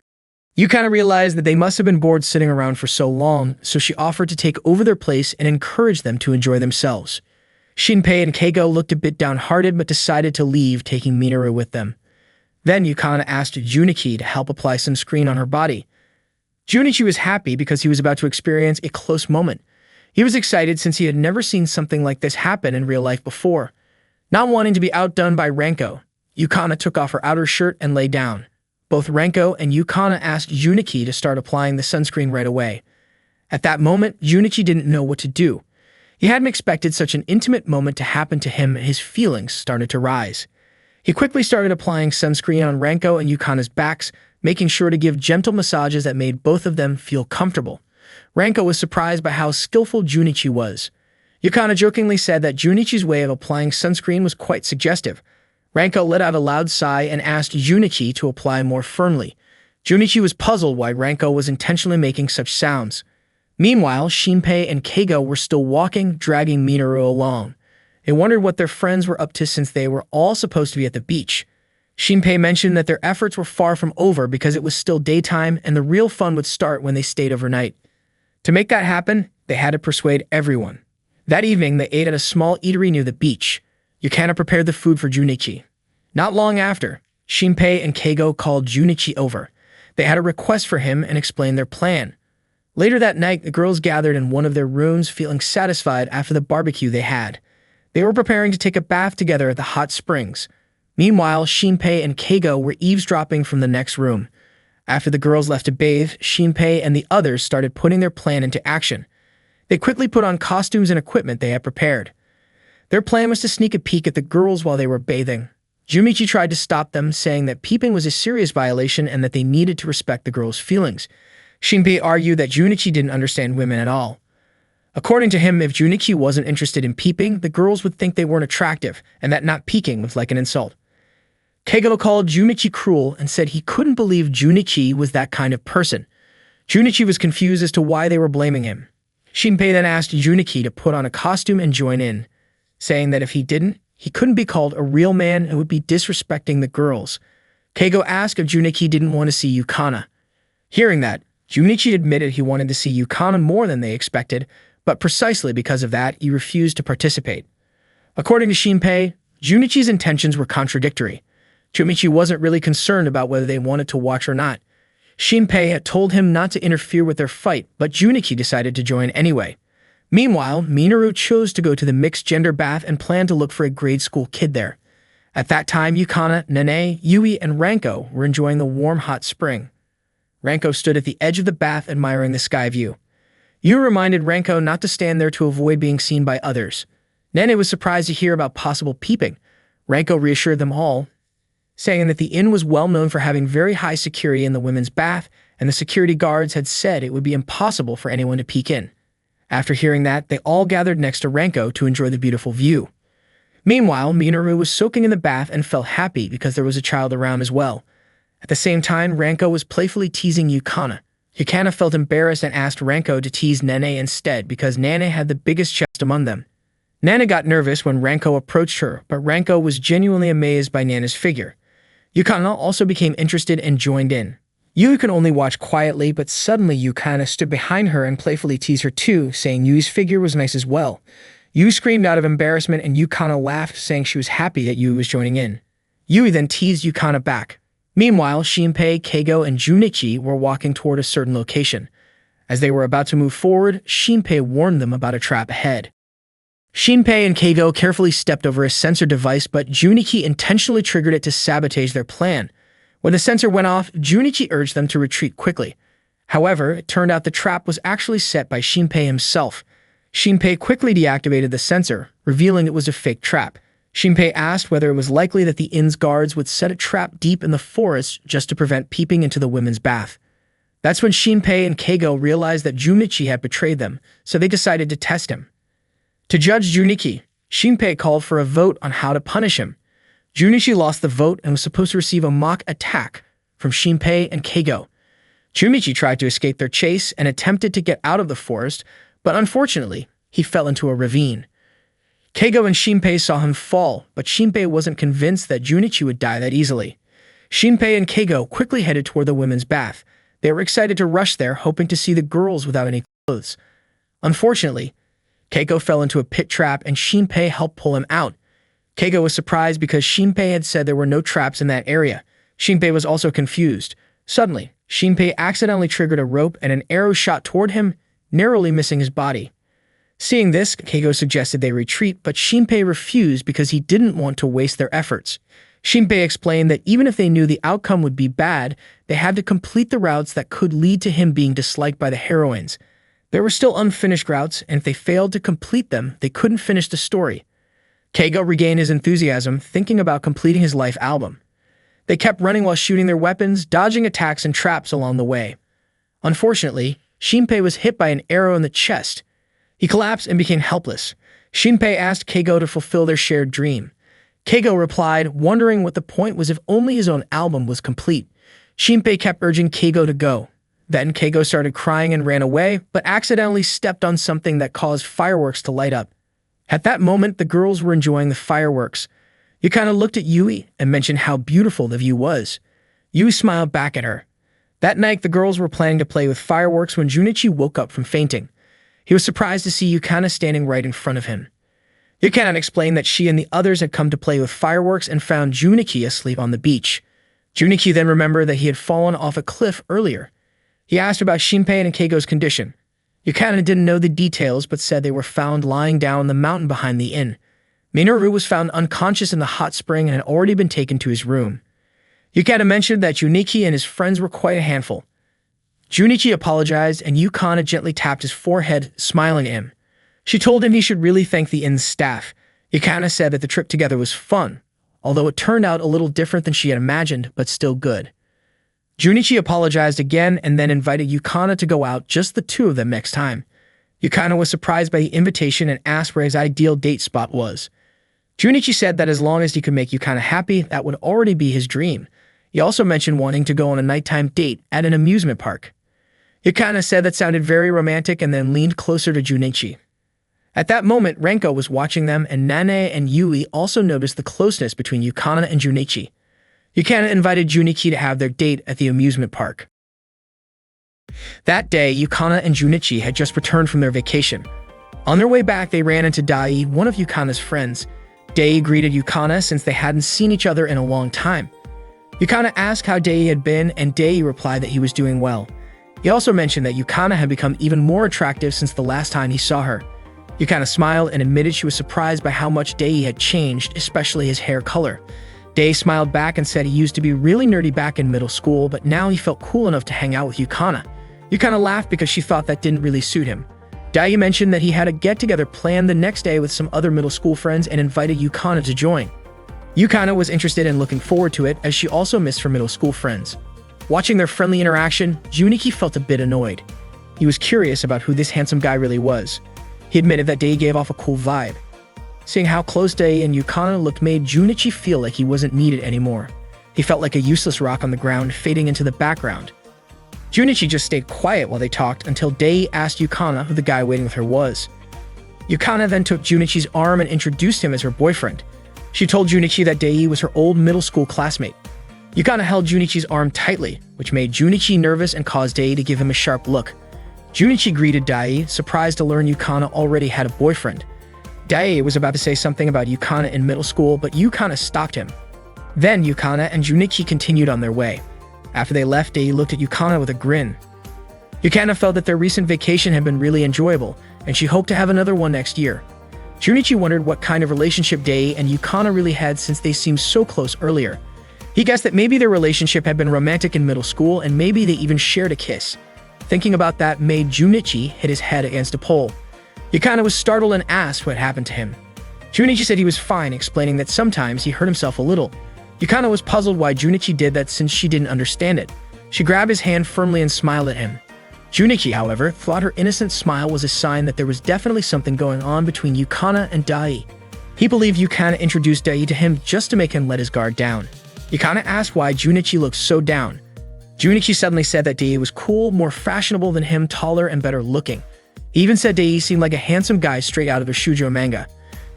Yukana realized that they must have been bored sitting around for so long, so she offered to take over their place and encourage them to enjoy themselves. Shinpei and Keigo looked a bit downhearted but decided to leave, taking Minoru with them. Then Yukana asked Junichi to help apply sunscreen on her body. Junichi was happy because he was about to experience a close moment. He was excited since he had never seen something like this happen in real life before. Not wanting to be outdone by Ranko, Yukana took off her outer shirt and lay down. Both Ranko and Yukana asked Junichi to start applying the sunscreen right away. At that moment, Junichi didn't know what to do. He hadn't expected such an intimate moment to happen to him, and his feelings started to rise. He quickly started applying sunscreen on Ranko and Yukana's backs, making sure to give gentle massages that made both of them feel comfortable. Ranko was surprised by how skillful Junichi was. Yukana jokingly said that Junichi's way of applying sunscreen was quite suggestive. Ranko let out a loud sigh and asked Junichi to apply more firmly. Junichi was puzzled why Ranko was intentionally making such sounds. Meanwhile, Shinpei and Keigo were still walking, dragging Minoru along. They wondered what their friends were up to since they were all supposed to be at the beach. Shinpei mentioned that their efforts were far from over because it was still daytime and the real fun would start when they stayed overnight. To make that happen, they had to persuade everyone. That evening, they ate at a small eatery near the beach. Yukana prepared the food for Junichi. Not long after, Shinpei and Keigo called Junichi over. They had a request for him and explained their plan. Later that night, the girls gathered in one of their rooms, feeling satisfied after the barbecue they had. They were preparing to take a bath together at the hot springs. Meanwhile, Shinpei and Keigo were eavesdropping from the next room. After the girls left to bathe, Shinpei and the others started putting their plan into action. They quickly put on costumes and equipment they had prepared. Their plan was to sneak a peek at the girls while they were bathing. Junichi tried to stop them, saying that peeping was a serious violation and that they needed to respect the girls' feelings. Shinpei argued that Junichi didn't understand women at all. According to him, if Junichi wasn't interested in peeping, the girls would think they weren't attractive, and that not peeking was like an insult. Keigo called Junichi cruel and said he couldn't believe Junichi was that kind of person. Junichi was confused as to why they were blaming him. Shinpei then asked Junichi to put on a costume and join in, saying that if he didn't, he couldn't be called a real man and would be disrespecting the girls. Keigo asked if Junichi didn't want to see Yukana. Hearing that, Junichi admitted he wanted to see Yukana more than they expected, but precisely because of that, he refused to participate. According to Shinpei, Junichi's intentions were contradictory. Junichi wasn't really concerned about whether they wanted to watch or not. Shinpei had told him not to interfere with their fight, but Junichi decided to join anyway. Meanwhile, Minoru chose to go to the mixed-gender bath and planned to look for a grade school kid there. At that time, Yukana, Nene, Yui, and Ranko were enjoying the warm, hot spring. Ranko stood at the edge of the bath admiring the sky view. Yu reminded Ranko not to stand there to avoid being seen by others. Nene was surprised to hear about possible peeping. Ranko reassured them all, saying that the inn was well known for having very high security in the women's bath, and the security guards had said it would be impossible for anyone to peek in. After hearing that, they all gathered next to Ranko to enjoy the beautiful view. Meanwhile, Minoru was soaking in the bath and felt happy because there was a child around as well. At the same time, Ranko was playfully teasing Yukana. Yukana felt embarrassed and asked Ranko to tease Nene instead because Nene had the biggest chest among them. Nana got nervous when Ranko approached her, but Ranko was genuinely amazed by Nana's figure. Yukana also became interested and joined in. Yui could only watch quietly, but suddenly Yukana stood behind her and playfully teased her too, saying Yui's figure was nice as well. Yui screamed out of embarrassment and Yukana laughed, saying she was happy that Yui was joining in. Yui then teased Yukana back. Meanwhile, Shinpei, Keigo, and Junichi were walking toward a certain location. As they were about to move forward, Shinpei warned them about a trap ahead. Shinpei and Keigo carefully stepped over a sensor device, but Junichi intentionally triggered it to sabotage their plan. When the sensor went off, Junichi urged them to retreat quickly. However, it turned out the trap was actually set by Shinpei himself. Shinpei quickly deactivated the sensor, revealing it was a fake trap. Shinpei asked whether it was likely that the inn's guards would set a trap deep in the forest just to prevent peeping into the women's bath. That's when Shinpei and Keigo realized that Junichi had betrayed them, so they decided to test him. To judge Junichi, Shinpei called for a vote on how to punish him. Junichi lost the vote and was supposed to receive a mock attack from Shinpei and Keigo. Junichi tried to escape their chase and attempted to get out of the forest, but unfortunately, he fell into a ravine. Keigo and Shinpei saw him fall, but Shinpei wasn't convinced that Junichi would die that easily. Shinpei and Keigo quickly headed toward the women's bath. They were excited to rush there, hoping to see the girls without any clothes. Unfortunately, Keigo fell into a pit trap and Shinpei helped pull him out. Keigo was surprised because Shinpei had said there were no traps in that area. Shinpei was also confused. Suddenly, Shinpei accidentally triggered a rope and an arrow shot toward him, narrowly missing his body. Seeing this, Keigo suggested they retreat, but Shinpei refused because he didn't want to waste their efforts. Shinpei explained that even if they knew the outcome would be bad, they had to complete the routes that could lead to him being disliked by the heroines. There were still unfinished routes, and if they failed to complete them, they couldn't finish the story. Keigo regained his enthusiasm, thinking about completing his life album. They kept running while shooting their weapons, dodging attacks and traps along the way. Unfortunately, Shinpei was hit by an arrow in the chest. He collapsed and became helpless. Shinpei asked Keigo to fulfill their shared dream. Keigo replied, wondering what the point was if only his own album was complete. Shinpei kept urging Keigo to go. Then Keigo started crying and ran away, but accidentally stepped on something that caused fireworks to light up. At that moment, the girls were enjoying the fireworks. Yukana looked at Yui and mentioned how beautiful the view was. Yui smiled back at her. That night, the girls were planning to play with fireworks when Junichi woke up from fainting. He was surprised to see Yukana standing right in front of him. Yukana explained that she and the others had come to play with fireworks and found Junichi asleep on the beach. Junichi then remembered that he had fallen off a cliff earlier. He asked about Shinpei and Keigo's condition. Yukana didn't know the details but said they were found lying down on the mountain behind the inn. Minoru was found unconscious in the hot spring and had already been taken to his room. Yukana mentioned that Junichi and his friends were quite a handful. Junichi apologized and Yukana gently tapped his forehead, smiling at him. She told him he should really thank the inn's staff. Yukana said that the trip together was fun, although it turned out a little different than she had imagined, but still good. Junichi apologized again and then invited Yukana to go out, just the two of them next time. Yukana was surprised by the invitation and asked where his ideal date spot was. Junichi said that as long as he could make Yukana happy, that would already be his dream. He also mentioned wanting to go on a nighttime date at an amusement park. Yukana said that sounded very romantic and then leaned closer to Junichi. At that moment, Ranko was watching them and Nane and Yui also noticed the closeness between Yukana and Junichi. Yukana invited Junichi to have their date at the amusement park. That day, Yukana and Junichi had just returned from their vacation. On their way back, they ran into Dai, one of Yukana's friends. Dai greeted Yukana since they hadn't seen each other in a long time. Yukana asked how Dai had been, and Dai replied that he was doing well. He also mentioned that Yukana had become even more attractive since the last time he saw her. Yukana smiled and admitted she was surprised by how much Dai had changed, especially his hair color. Day smiled back and said he used to be really nerdy back in middle school, but now he felt cool enough to hang out with Yukana. Yukana laughed because she thought that didn't really suit him. Day mentioned that he had a get-together planned the next day with some other middle school friends and invited Yukana to join. Yukana was interested and looking forward to it, as she also missed her middle school friends. Watching their friendly interaction, Junichi felt a bit annoyed. He was curious about who this handsome guy really was. He admitted that Day gave off a cool vibe. Seeing how close Day and Yukana looked made Junichi feel like he wasn't needed anymore. He felt like a useless rock on the ground, fading into the background. Junichi just stayed quiet while they talked until Day asked Yukana who the guy waiting with her was. Yukana then took Junichi's arm and introduced him as her boyfriend. She told Junichi that Day was her old middle school classmate. Yukana held Junichi's arm tightly, which made Junichi nervous and caused Day to give him a sharp look. Junichi greeted Dai, surprised to learn Yukana already had a boyfriend. Dai was about to say something about Yukana in middle school, but Yukana stopped him. Then Yukana and Junichi continued on their way. After they left, Dai looked at Yukana with a grin. Yukana felt that their recent vacation had been really enjoyable, and she hoped to have another one next year. Junichi wondered what kind of relationship Dai and Yukana really had since they seemed so close earlier. He guessed that maybe their relationship had been romantic in middle school, and maybe they even shared a kiss. Thinking about that made Junichi hit his head against a pole. Yukana was startled and asked what happened to him. Junichi said he was fine, explaining that sometimes he hurt himself a little. Yukana was puzzled why Junichi did that since she didn't understand it. She grabbed his hand firmly and smiled at him. Junichi, however, thought her innocent smile was a sign that there was definitely something going on between Yukana and Dai. He believed Yukana introduced Dai to him just to make him let his guard down. Yukana asked why Junichi looked so down. Junichi suddenly said that Dai was cool, more fashionable than him, taller and better looking. He even said Dai seemed like a handsome guy straight out of a shoujo manga.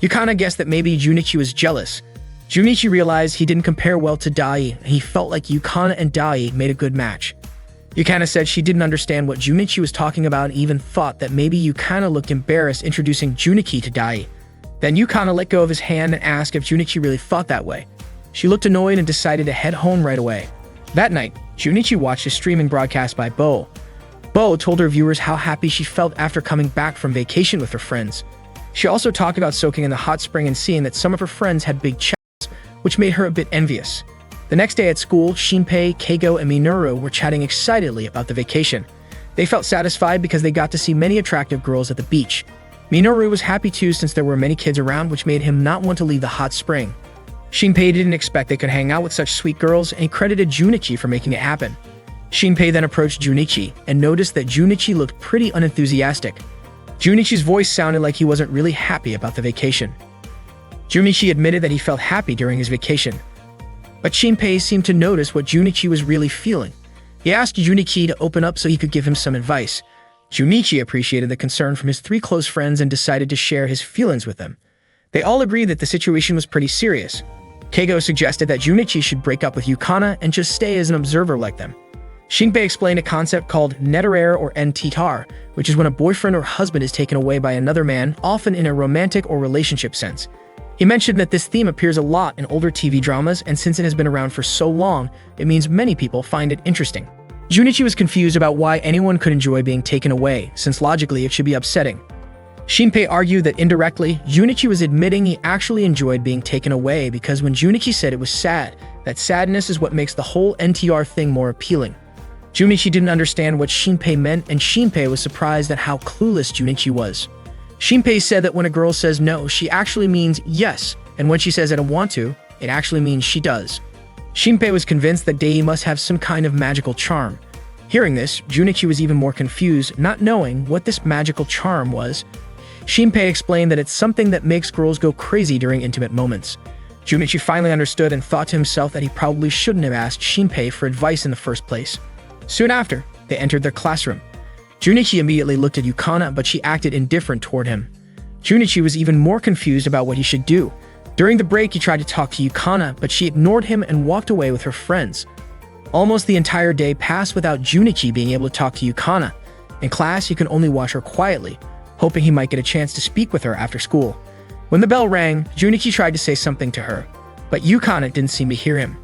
Yukana guessed that maybe Junichi was jealous. Junichi realized he didn't compare well to Dai, and he felt like Yukana and Dai made a good match. Yukana said she didn't understand what Junichi was talking about and even thought that maybe Yukana looked embarrassed introducing Junichi to Dai. Then Yukana let go of his hand and asked if Junichi really thought that way. She looked annoyed and decided to head home right away. That night, Junichi watched a streaming broadcast by Bo. Bo told her viewers how happy she felt after coming back from vacation with her friends. She also talked about soaking in the hot spring and seeing that some of her friends had big chests, which made her a bit envious. The next day at school, Shinpei, Keigo, and Minoru were chatting excitedly about the vacation. They felt satisfied because they got to see many attractive girls at the beach. Minoru was happy too since there were many kids around, which made him not want to leave the hot spring. Shinpei didn't expect they could hang out with such sweet girls, and he credited Junichi for making it happen. Shinpei then approached Junichi and noticed that Junichi looked pretty unenthusiastic. Junichi's voice sounded like he wasn't really happy about the vacation. Junichi admitted that he felt happy during his vacation, but Shinpei seemed to notice what Junichi was really feeling. He asked Junichi to open up so he could give him some advice. Junichi appreciated the concern from his three close friends and decided to share his feelings with them. They all agreed that the situation was pretty serious. Keigo suggested that Junichi should break up with Yukana and just stay as an observer like them. Shinpei explained a concept called netarere or entitar, which is when a boyfriend or husband is taken away by another man, often in a romantic or relationship sense. He mentioned that this theme appears a lot in older TV dramas, and since it has been around for so long, it means many people find it interesting. Junichi was confused about why anyone could enjoy being taken away, since logically it should be upsetting. Shinpei argued that indirectly, Junichi was admitting he actually enjoyed being taken away because when Junichi said it was sad, that sadness is what makes the whole NTR thing more appealing. Junichi didn't understand what Shinpei meant, and Shinpei was surprised at how clueless Junichi was. Shinpei said that when a girl says no, she actually means yes, and when she says I don't want to, it actually means she does. Shinpei was convinced that Dai must have some kind of magical charm. Hearing this, Junichi was even more confused, not knowing what this magical charm was. Shinpei explained that it's something that makes girls go crazy during intimate moments. Junichi finally understood and thought to himself that he probably shouldn't have asked Shinpei for advice in the first place. Soon after, they entered their classroom. Junichi immediately looked at Yukana, but she acted indifferent toward him. Junichi was even more confused about what he should do. During the break, he tried to talk to Yukana, but she ignored him and walked away with her friends. Almost the entire day passed without Junichi being able to talk to Yukana. In class, he could only watch her quietly, hoping he might get a chance to speak with her after school. When the bell rang, Junichi tried to say something to her, but Yukana didn't seem to hear him.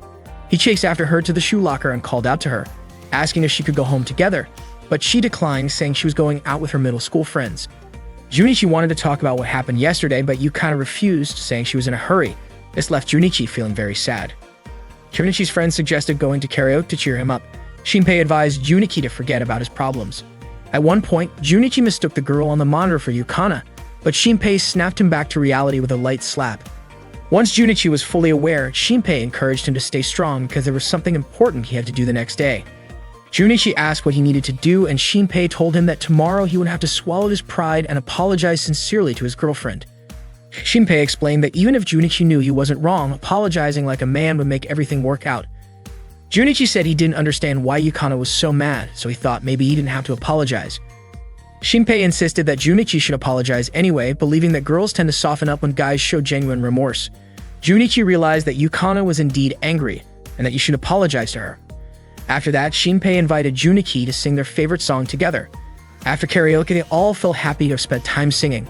He chased after her to the shoe locker and called out to her, asking if she could go home together, but she declined, saying she was going out with her middle school friends. Junichi wanted to talk about what happened yesterday, but Yukana refused, saying she was in a hurry. This left Junichi feeling very sad. Junichi's friends suggested going to karaoke to cheer him up. Shinpei advised Junichi to forget about his problems. At one point, Junichi mistook the girl on the monitor for Yukana, but Shinpei snapped him back to reality with a light slap. Once Junichi was fully aware, Shinpei encouraged him to stay strong because there was something important he had to do the next day. Junichi asked what he needed to do, and Shinpei told him that tomorrow he would have to swallow his pride and apologize sincerely to his girlfriend. Shinpei explained that even if Junichi knew he wasn't wrong, apologizing like a man would make everything work out. Junichi said he didn't understand why Yukana was so mad, so he thought maybe he didn't have to apologize. Shinpei insisted that Junichi should apologize anyway, believing that girls tend to soften up when guys show genuine remorse. Junichi realized that Yukana was indeed angry, and that you should apologize to her. After that, Shinpei invited Junichi to sing their favorite song together. After karaoke, they all felt happy to have spent time singing.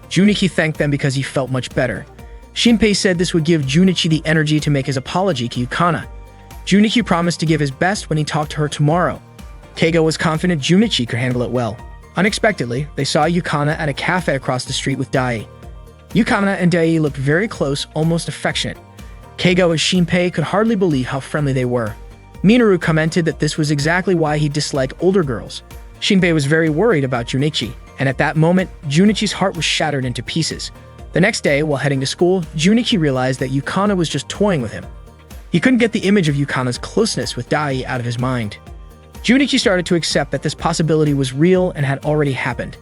Junichi thanked them because he felt much better. Shinpei said this would give Junichi the energy to make his apology to Yukana. Junichi promised to give his best when he talked to her tomorrow. Keigo was confident Junichi could handle it well. Unexpectedly, they saw Yukana at a cafe across the street with Dai. Yukana and Dai looked very close, almost affectionate. Keigo and Shinpei could hardly believe how friendly they were. Minoru commented that this was exactly why he disliked older girls. Shinpei was very worried about Junichi, and at that moment, Junichi's heart was shattered into pieces. The next day, while heading to school, Junichi realized that Yukana was just toying with him. He couldn't get the image of Yukana's closeness with Dai out of his mind. Junichi started to accept that this possibility was real and had already happened.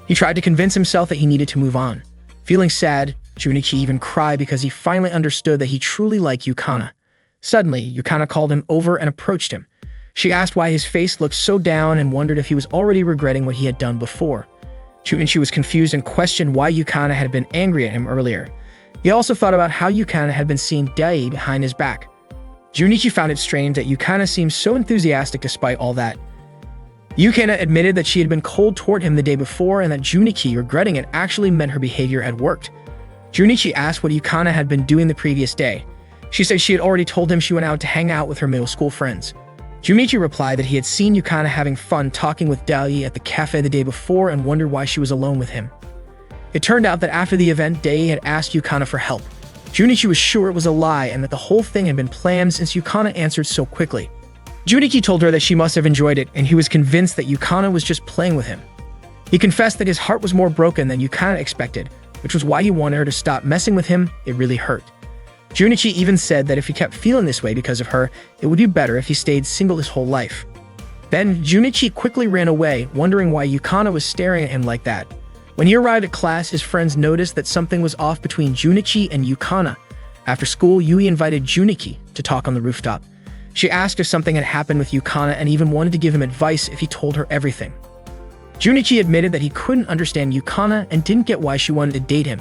He tried to convince himself that he needed to move on. Feeling sad, Junichi even cried because he finally understood that he truly liked Yukana. Suddenly, Yukana called him over and approached him. She asked why his face looked so down and wondered if he was already regretting what he had done before. Junichi was confused and questioned why Yukana had been angry at him earlier. He also thought about how Yukana had been seeing Dai behind his back. Junichi found it strange that Yukana seemed so enthusiastic despite all that. Yukana admitted that she had been cold toward him the day before and that Junichi regretting it actually meant her behavior had worked. Junichi asked what Yukana had been doing the previous day. She said she had already told him she went out to hang out with her middle school friends. Junichi replied that he had seen Yukana having fun talking with Dai at the cafe the day before and wondered why she was alone with him. It turned out that after the event, Dai had asked Yukana for help. Junichi was sure it was a lie and that the whole thing had been planned since Yukana answered so quickly. Junichi told her that she must have enjoyed it, and he was convinced that Yukana was just playing with him. He confessed that his heart was more broken than Yukana expected, which was why he wanted her to stop messing with him. It really hurt. Junichi even said that if he kept feeling this way because of her, it would be better if he stayed single his whole life. Then, Junichi quickly ran away, wondering why Yukana was staring at him like that. When he arrived at class, his friends noticed that something was off between Junichi and Yukana. After school, Yui invited Junichi to talk on the rooftop. She asked if something had happened with Yukana and even wanted to give him advice if he told her everything. Junichi admitted that he couldn't understand Yukana and didn't get why she wanted to date him.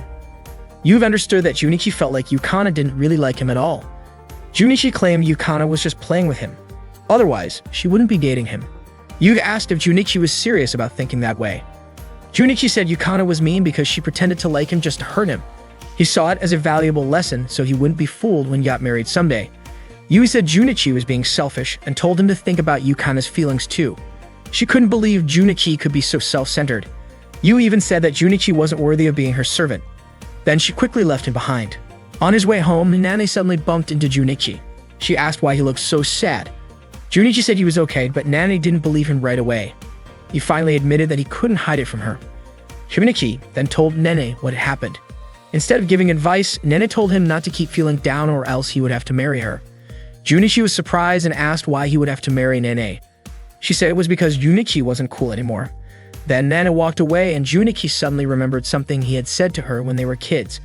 Yui understood that Junichi felt like Yukana didn't really like him at all. Junichi claimed Yukana was just playing with him. Otherwise, she wouldn't be dating him. Yui asked if Junichi was serious about thinking that way. Junichi said Yukana was mean because she pretended to like him just to hurt him. He saw it as a valuable lesson so he wouldn't be fooled when he got married someday. Yui said Junichi was being selfish and told him to think about Yukana's feelings too. She couldn't believe Junichi could be so self-centered. Yui even said that Junichi wasn't worthy of being her servant. Then she quickly left him behind. On his way home, Nane suddenly bumped into Junichi. She asked why he looked so sad. Junichi said he was okay, but Nane didn't believe him right away. He finally admitted that he couldn't hide it from her. Junichi then told Nene what had happened. Instead of giving advice, Nene told him not to keep feeling down or else he would have to marry her. Junichi was surprised and asked why he would have to marry Nene. She said it was because Junichi wasn't cool anymore. Then Nana walked away and Junichi suddenly remembered something he had said to her when they were kids.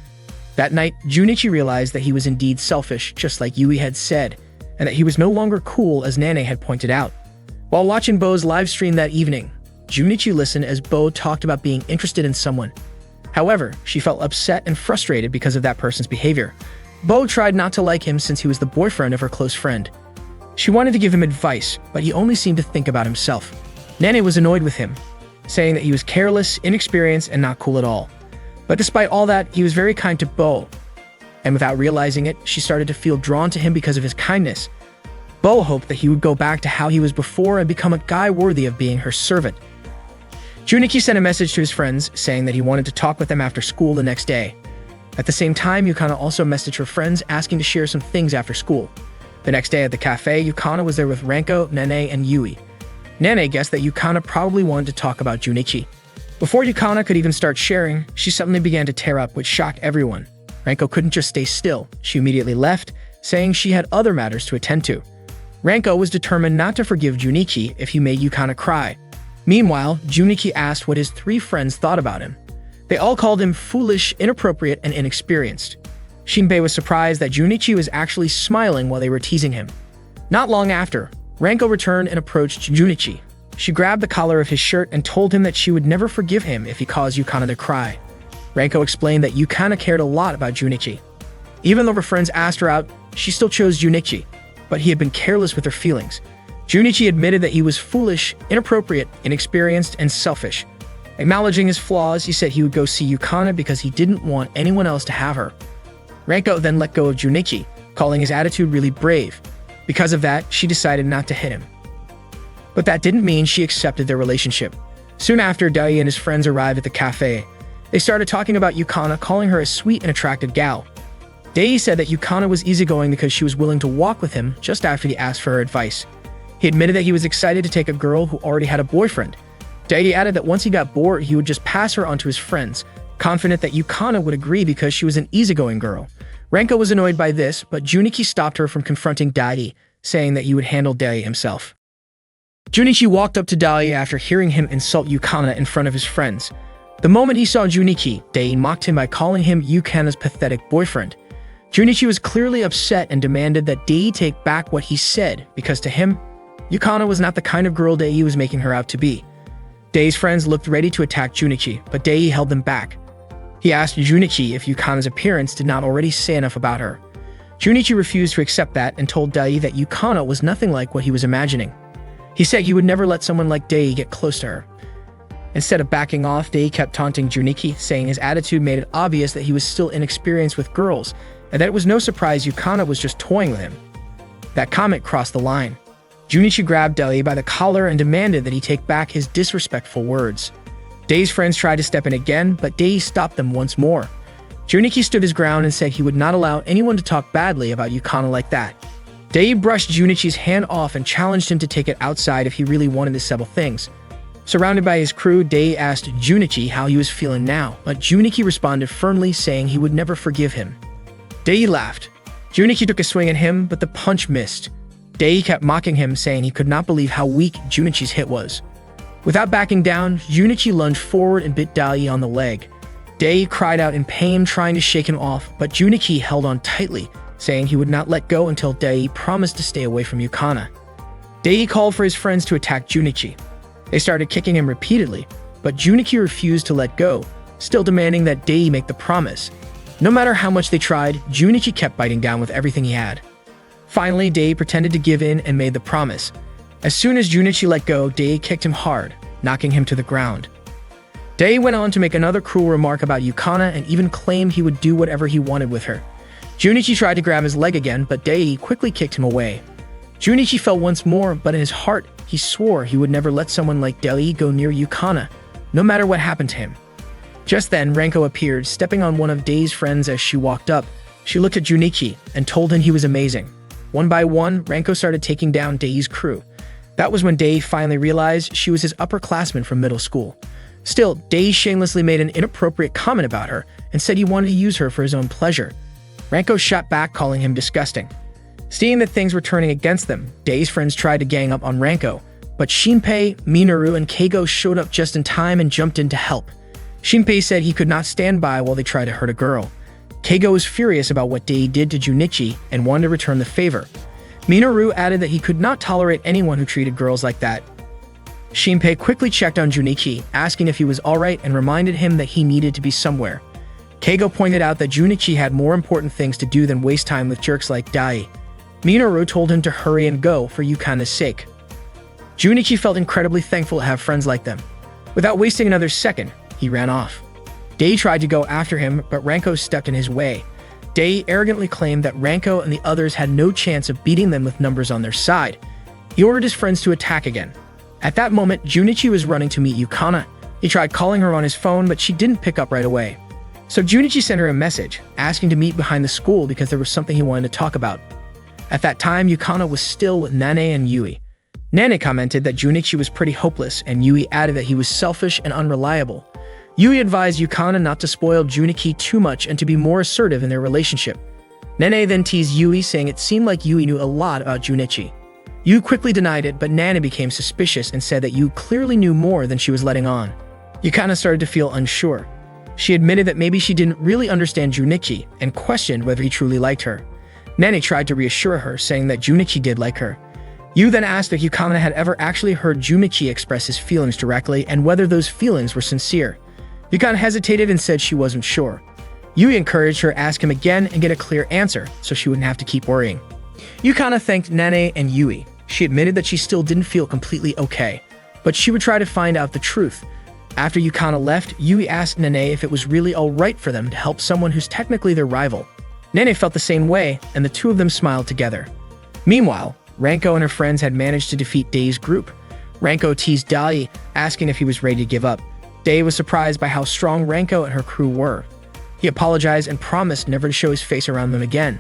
That night, Junichi realized that he was indeed selfish, just like Yui had said, and that he was no longer cool as Nane had pointed out. While watching Bo's livestream that evening, Junichi listened as Bo talked about being interested in someone. However, she felt upset and frustrated because of that person's behavior. Bo tried not to like him since he was the boyfriend of her close friend. She wanted to give him advice, but he only seemed to think about himself. Nane was annoyed with him, saying that he was careless, inexperienced, and not cool at all. But despite all that, he was very kind to Bo. And without realizing it, she started to feel drawn to him because of his kindness. Bo hoped that he would go back to how he was before and become a guy worthy of being her servant. Junichi sent a message to his friends saying that he wanted to talk with them after school the next day. At the same time, Yukana also messaged her friends asking to share some things after school. The next day at the cafe, Yukana was there with Renko, Nene, and Yui. Nene guessed that Yukana probably wanted to talk about Junichi. Before Yukana could even start sharing, she suddenly began to tear up, which shocked everyone. Renko couldn't just stay still. She immediately left, saying she had other matters to attend to. Renko was determined not to forgive Junichi if he made Yukana cry. Meanwhile, Junichi asked what his 3 friends thought about him. They all called him foolish, inappropriate, and inexperienced. Shinpei was surprised that Junichi was actually smiling while they were teasing him. Not long after, Renko returned and approached Junichi. She grabbed the collar of his shirt and told him that she would never forgive him if he caused Yukana to cry. Renko explained that Yukana cared a lot about Junichi. Even though her friends asked her out, she still chose Junichi, but he had been careless with her feelings. Junichi admitted that he was foolish, inappropriate, inexperienced, and selfish. Acknowledging his flaws, he said he would go see Yukana because he didn't want anyone else to have her. Renko then let go of Junichi, calling his attitude really brave. Because of that, she decided not to hit him. But that didn't mean she accepted their relationship. Soon after, Dai and his friends arrived at the cafe. They started talking about Yukana, calling her a sweet and attractive gal. Dai said that Yukana was easygoing because she was willing to walk with him just after he asked for her advice. He admitted that he was excited to take a girl who already had a boyfriend. Dai added that once he got bored, he would just pass her on to his friends, confident that Yukana would agree because she was an easygoing girl. Renko was annoyed by this, but Junichi stopped her from confronting Dai, saying that he would handle Dai himself. Junichi walked up to Dai after hearing him insult Yukana in front of his friends. The moment he saw Junichi, Dai mocked him by calling him Yukana's pathetic boyfriend. Junichi was clearly upset and demanded that Dai take back what he said because to him, Yukana was not the kind of girl Dai was making her out to be. Dai's friends looked ready to attack Junichi, but Dai held them back. He asked Junichi if Yukana's appearance did not already say enough about her. Junichi refused to accept that and told Dai that Yukana was nothing like what he was imagining. He said he would never let someone like Dai get close to her. Instead of backing off, Dai kept taunting Junichi, saying his attitude made it obvious that he was still inexperienced with girls, and that it was no surprise Yukana was just toying with him. That comment crossed the line. Junichi grabbed Dai by the collar and demanded that he take back his disrespectful words. Dai's friends tried to step in again, but Dai stopped them once more. Junichi stood his ground and said he would not allow anyone to talk badly about Yukana like that. Dai brushed Junichi's hand off and challenged him to take it outside if he really wanted to settle things. Surrounded by his crew, Dai asked Junichi how he was feeling now, but Junichi responded firmly, saying he would never forgive him. Dai laughed. Junichi took a swing at him, but the punch missed. Dai kept mocking him, saying he could not believe how weak Junichi's hit was. Without backing down, Junichi lunged forward and bit Dai on the leg. Dai cried out in pain, trying to shake him off, but Junichi held on tightly, saying he would not let go until Dai promised to stay away from Yukana. Dai called for his friends to attack Junichi. They started kicking him repeatedly, but Junichi refused to let go, still demanding that Dai make the promise. No matter how much they tried, Junichi kept biting down with everything he had. Finally, Dai pretended to give in and made the promise. As soon as Junichi let go, Dai kicked him hard, knocking him to the ground. Dai went on to make another cruel remark about Yukana and even claimed he would do whatever he wanted with her. Junichi tried to grab his leg again, but Dai quickly kicked him away. Junichi fell once more, but in his heart, he swore he would never let someone like Dai go near Yukana, no matter what happened to him. Just then, Renko appeared, stepping on one of Dai's friends as she walked up. She looked at Junichi and told him he was amazing. One by one, Renko started taking down Dai's crew. That was when Dai finally realized she was his upperclassman from middle school. Still, Dai shamelessly made an inappropriate comment about her and said he wanted to use her for his own pleasure. Renko shot back, calling him disgusting. Seeing that things were turning against them, Dai's friends tried to gang up on Renko, but Shinpei, Minoru, and Keigo showed up just in time and jumped in to help. Shinpei said he could not stand by while they tried to hurt a girl. Keigo was furious about what Dai did to Junichi and wanted to return the favor. Minoru added that he could not tolerate anyone who treated girls like that. Shinpei quickly checked on Junichi, asking if he was alright and reminded him that he needed to be somewhere. Keigo pointed out that Junichi had more important things to do than waste time with jerks like Dai. Minoru told him to hurry and go for Yukana's sake. Junichi felt incredibly thankful to have friends like them. Without wasting another second, he ran off. Dai tried to go after him, but Renko stepped in his way. Dai arrogantly claimed that Renko and the others had no chance of beating them with numbers on their side. He ordered his friends to attack again. At that moment, Junichi was running to meet Yukana. He tried calling her on his phone, but she didn't pick up right away. So Junichi sent her a message, asking to meet behind the school because there was something he wanted to talk about. At that time, Yukana was still with Nane and Yui. Nane commented that Junichi was pretty hopeless, and Yui added that he was selfish and unreliable. Yui advised Yukana not to spoil Junichi too much and to be more assertive in their relationship. Nane then teased Yui, saying it seemed like Yui knew a lot about Junichi. Yui quickly denied it, but Nane became suspicious and said that Yui clearly knew more than she was letting on. Yukana started to feel unsure. She admitted that maybe she didn't really understand Junichi and questioned whether he truly liked her. Nane tried to reassure her, saying that Junichi did like her. Yui then asked if Yukana had ever actually heard Junichi express his feelings directly and whether those feelings were sincere. Yukana hesitated and said she wasn't sure. Yui encouraged her to ask him again and get a clear answer so she wouldn't have to keep worrying. Yukana thanked Nane and Yui. She admitted that she still didn't feel completely okay, but she would try to find out the truth. After Yukana left, Yui asked Nane if it was really alright for them to help someone who's technically their rival. Nane felt the same way, and the two of them smiled together. Meanwhile, Ranko and her friends had managed to defeat Dai's group. Ranko teased Dai, asking if he was ready to give up. Dai was surprised by how strong Ranko and her crew were. He apologized and promised never to show his face around them again.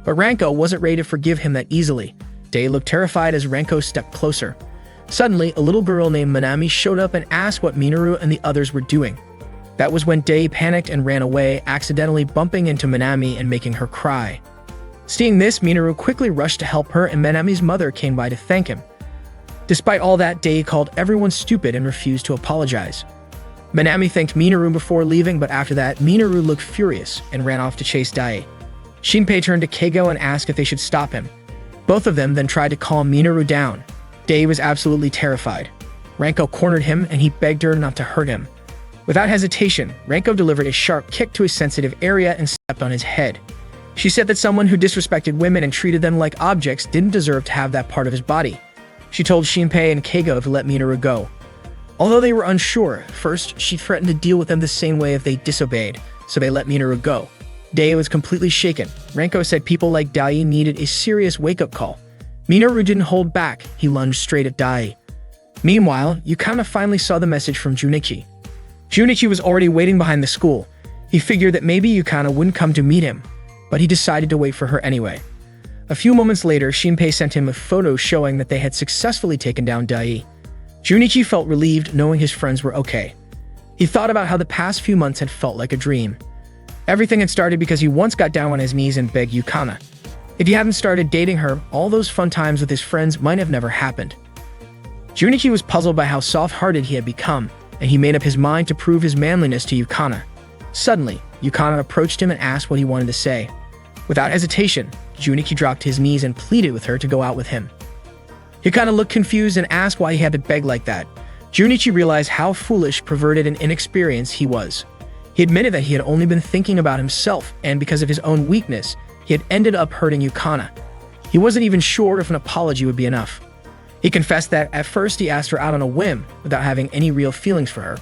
But Ranko wasn't ready to forgive him that easily. Dai looked terrified as Ranko stepped closer. Suddenly, a little girl named Minami showed up and asked what Minoru and the others were doing. That was when Dai panicked and ran away, accidentally bumping into Minami and making her cry. Seeing this, Minoru quickly rushed to help her, and Minami's mother came by to thank him. Despite all that, Dai called everyone stupid and refused to apologize. Minami thanked Minoru before leaving, but after that, Minoru looked furious and ran off to chase Dai. Shinpei turned to Keigo and asked if they should stop him. Both of them then tried to calm Minoru down. Dai was absolutely terrified. Ranko cornered him and he begged her not to hurt him. Without hesitation, Ranko delivered a sharp kick to his sensitive area and stepped on his head. She said that someone who disrespected women and treated them like objects didn't deserve to have that part of his body. She told Shinpei and Keigo to let Minoru go. Although they were unsure, first she threatened to deal with them the same way if they disobeyed, so they let Minoru go. Dai was completely shaken. Ranko said people like Dai needed a serious wake-up call. Minoru didn't hold back, he lunged straight at Dai. Meanwhile, Yukana finally saw the message from Junichi. Junichi was already waiting behind the school. He figured that maybe Yukana wouldn't come to meet him, but he decided to wait for her anyway. A few moments later, Shinpei sent him a photo showing that they had successfully taken down Dai. Junichi felt relieved knowing his friends were okay. He thought about how the past few months had felt like a dream. Everything had started because he once got down on his knees and begged Yukana. If he hadn't started dating her, all those fun times with his friends might have never happened. Junichi was puzzled by how soft-hearted he had become, and he made up his mind to prove his manliness to Yukana. Suddenly, Yukana approached him and asked what he wanted to say. Without hesitation, Junichi dropped to his knees and pleaded with her to go out with him. Yukana looked confused and asked why he had to beg like that. Junichi realized how foolish, perverted, and inexperienced he was. He admitted that he had only been thinking about himself, and because of his own weakness, he had ended up hurting Yukana. He wasn't even sure if an apology would be enough. He confessed that at first he asked her out on a whim, without having any real feelings for her.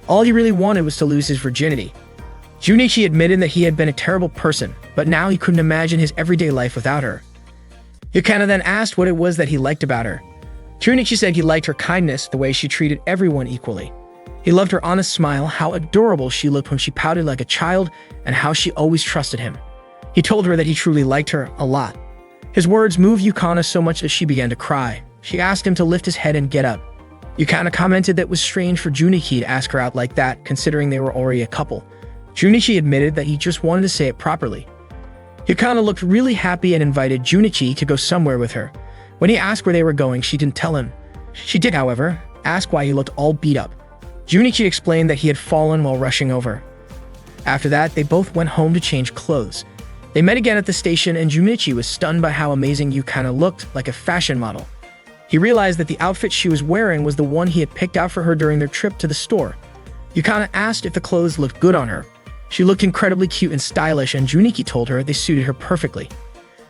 All he really wanted was to lose his virginity. Junichi admitted that he had been a terrible person, but now he couldn't imagine his everyday life without her. Yukana then asked what it was that he liked about her. Junichi said he liked her kindness, the way she treated everyone equally. He loved her honest smile, how adorable she looked when she pouted like a child, and how she always trusted him. He told her that he truly liked her a lot. His words moved Yukana so much that she began to cry. She asked him to lift his head and get up. Yukana commented that it was strange for Junichi to ask her out like that, considering they were already a couple. Junichi admitted that he just wanted to say it properly. Yukana looked really happy and invited Junichi to go somewhere with her. When he asked where they were going, she didn't tell him. She did, however, ask why he looked all beat up. Junichi explained that he had fallen while rushing over. After that, they both went home to change clothes. They met again at the station, and Junichi was stunned by how amazing Yukana looked, like a fashion model. He realized that the outfit she was wearing was the one he had picked out for her during their trip to the store. Yukana asked if the clothes looked good on her. She looked incredibly cute and stylish, and Junichi told her they suited her perfectly.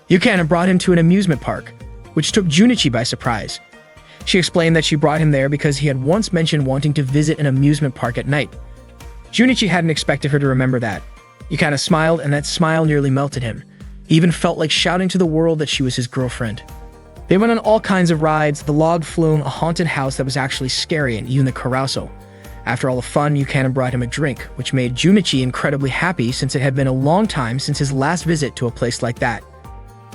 Yukana brought him to an amusement park, which took Junichi by surprise. She explained that she brought him there because he had once mentioned wanting to visit an amusement park at night. Junichi hadn't expected her to remember that. Yukana smiled, and that smile nearly melted him. He even felt like shouting to the world that she was his girlfriend. They went on all kinds of rides, the log flume, a haunted house that was actually scary, and even the carousel. After all the fun, Yukana brought him a drink, which made Junichi incredibly happy since it had been a long time since his last visit to a place like that.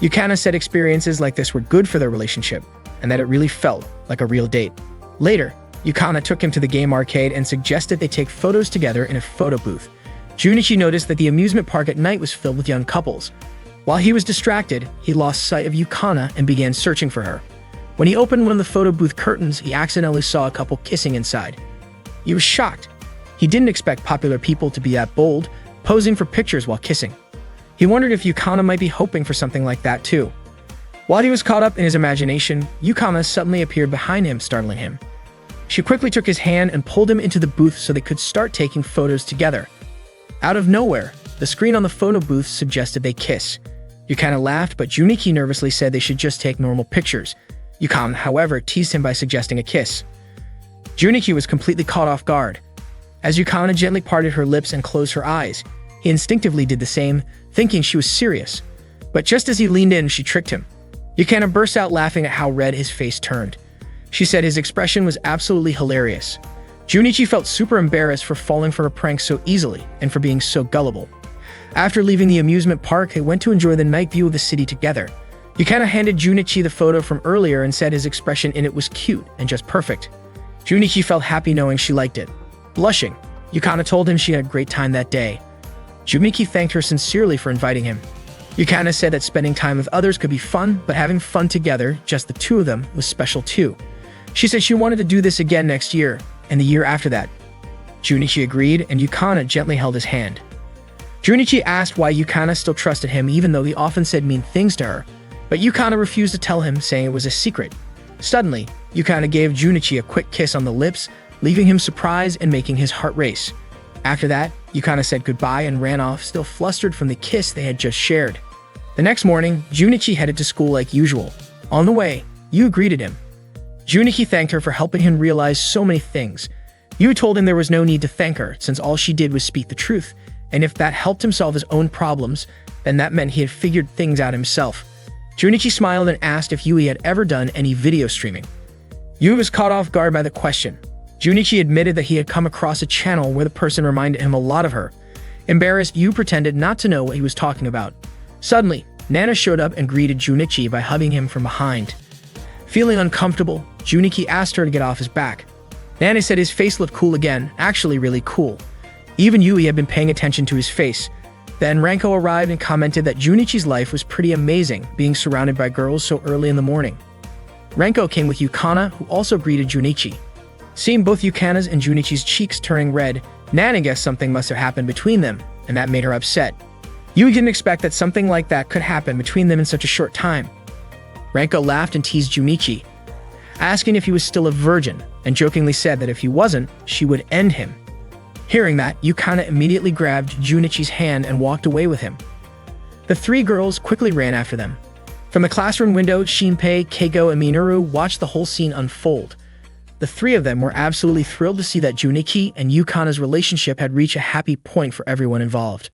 Yukana said experiences like this were good for their relationship, and that it really felt like a real date. Later, Yukana took him to the game arcade and suggested they take photos together in a photo booth. Junichi noticed that the amusement park at night was filled with young couples. While he was distracted, he lost sight of Yukana and began searching for her. When he opened one of the photo booth curtains, he accidentally saw a couple kissing inside. He was shocked. He didn't expect popular people to be that bold, posing for pictures while kissing. He wondered if Yukana might be hoping for something like that too. While he was caught up in his imagination, Yukana suddenly appeared behind him, startling him. She quickly took his hand and pulled him into the booth so they could start taking photos together. Out of nowhere, the screen on the photo booth suggested they kiss. Yukana laughed, but Junichi nervously said they should just take normal pictures. Yukana, however, teased him by suggesting a kiss. Junichi was completely caught off guard. As Yukana gently parted her lips and closed her eyes, he instinctively did the same, thinking she was serious. But just as he leaned in, she tricked him. Yukana burst out laughing at how red his face turned. She said his expression was absolutely hilarious. Junichi felt super embarrassed for falling for a prank so easily and for being so gullible. After leaving the amusement park, they went to enjoy the night view of the city together. Yukana handed Junichi the photo from earlier and said his expression in it was cute and just perfect. Junichi felt happy knowing she liked it. Blushing, Yukana told him she had a great time that day. Junichi thanked her sincerely for inviting him. Yukana said that spending time with others could be fun, but having fun together, just the two of them, was special too. She said she wanted to do this again next year, and the year after that. Junichi agreed, and Yukana gently held his hand. Junichi asked why Yukana still trusted him even though he often said mean things to her, but Yukana refused to tell him, saying it was a secret. Suddenly, Yukana gave Junichi a quick kiss on the lips, leaving him surprised and making his heart race. After that, Yukana said goodbye and ran off, still flustered from the kiss they had just shared. The next morning, Junichi headed to school like usual. On the way, Yu greeted him. Junichi thanked her for helping him realize so many things. Yu told him there was no need to thank her, since all she did was speak the truth, and if that helped him solve his own problems, then that meant he had figured things out himself. Junichi smiled and asked if Yui had ever done any video streaming. Yu was caught off guard by the question. Junichi admitted that he had come across a channel where the person reminded him a lot of her. Embarrassed, Yu pretended not to know what he was talking about. Suddenly, Nana showed up and greeted Junichi by hugging him from behind. Feeling uncomfortable, Junichi asked her to get off his back. Nana said his face looked cool again, actually really cool. Even Yui had been paying attention to his face. Then Ranko arrived and commented that Junichi's life was pretty amazing, being surrounded by girls so early in the morning. Ranko came with Yukana, who also greeted Junichi. Seeing both Yukana's and Junichi's cheeks turning red, Nana guessed something must have happened between them, and that made her upset. Yui didn't expect that something like that could happen between them in such a short time. Ranko laughed and teased Junichi, asking if he was still a virgin, and jokingly said that if he wasn't, she would end him. Hearing that, Yukana immediately grabbed Junichi's hand and walked away with him. The three girls quickly ran after them. From the classroom window, Shinpei, Keiko, and Minoru watched the whole scene unfold. The three of them were absolutely thrilled to see that Junichi and Yukana's relationship had reached a happy point for everyone involved.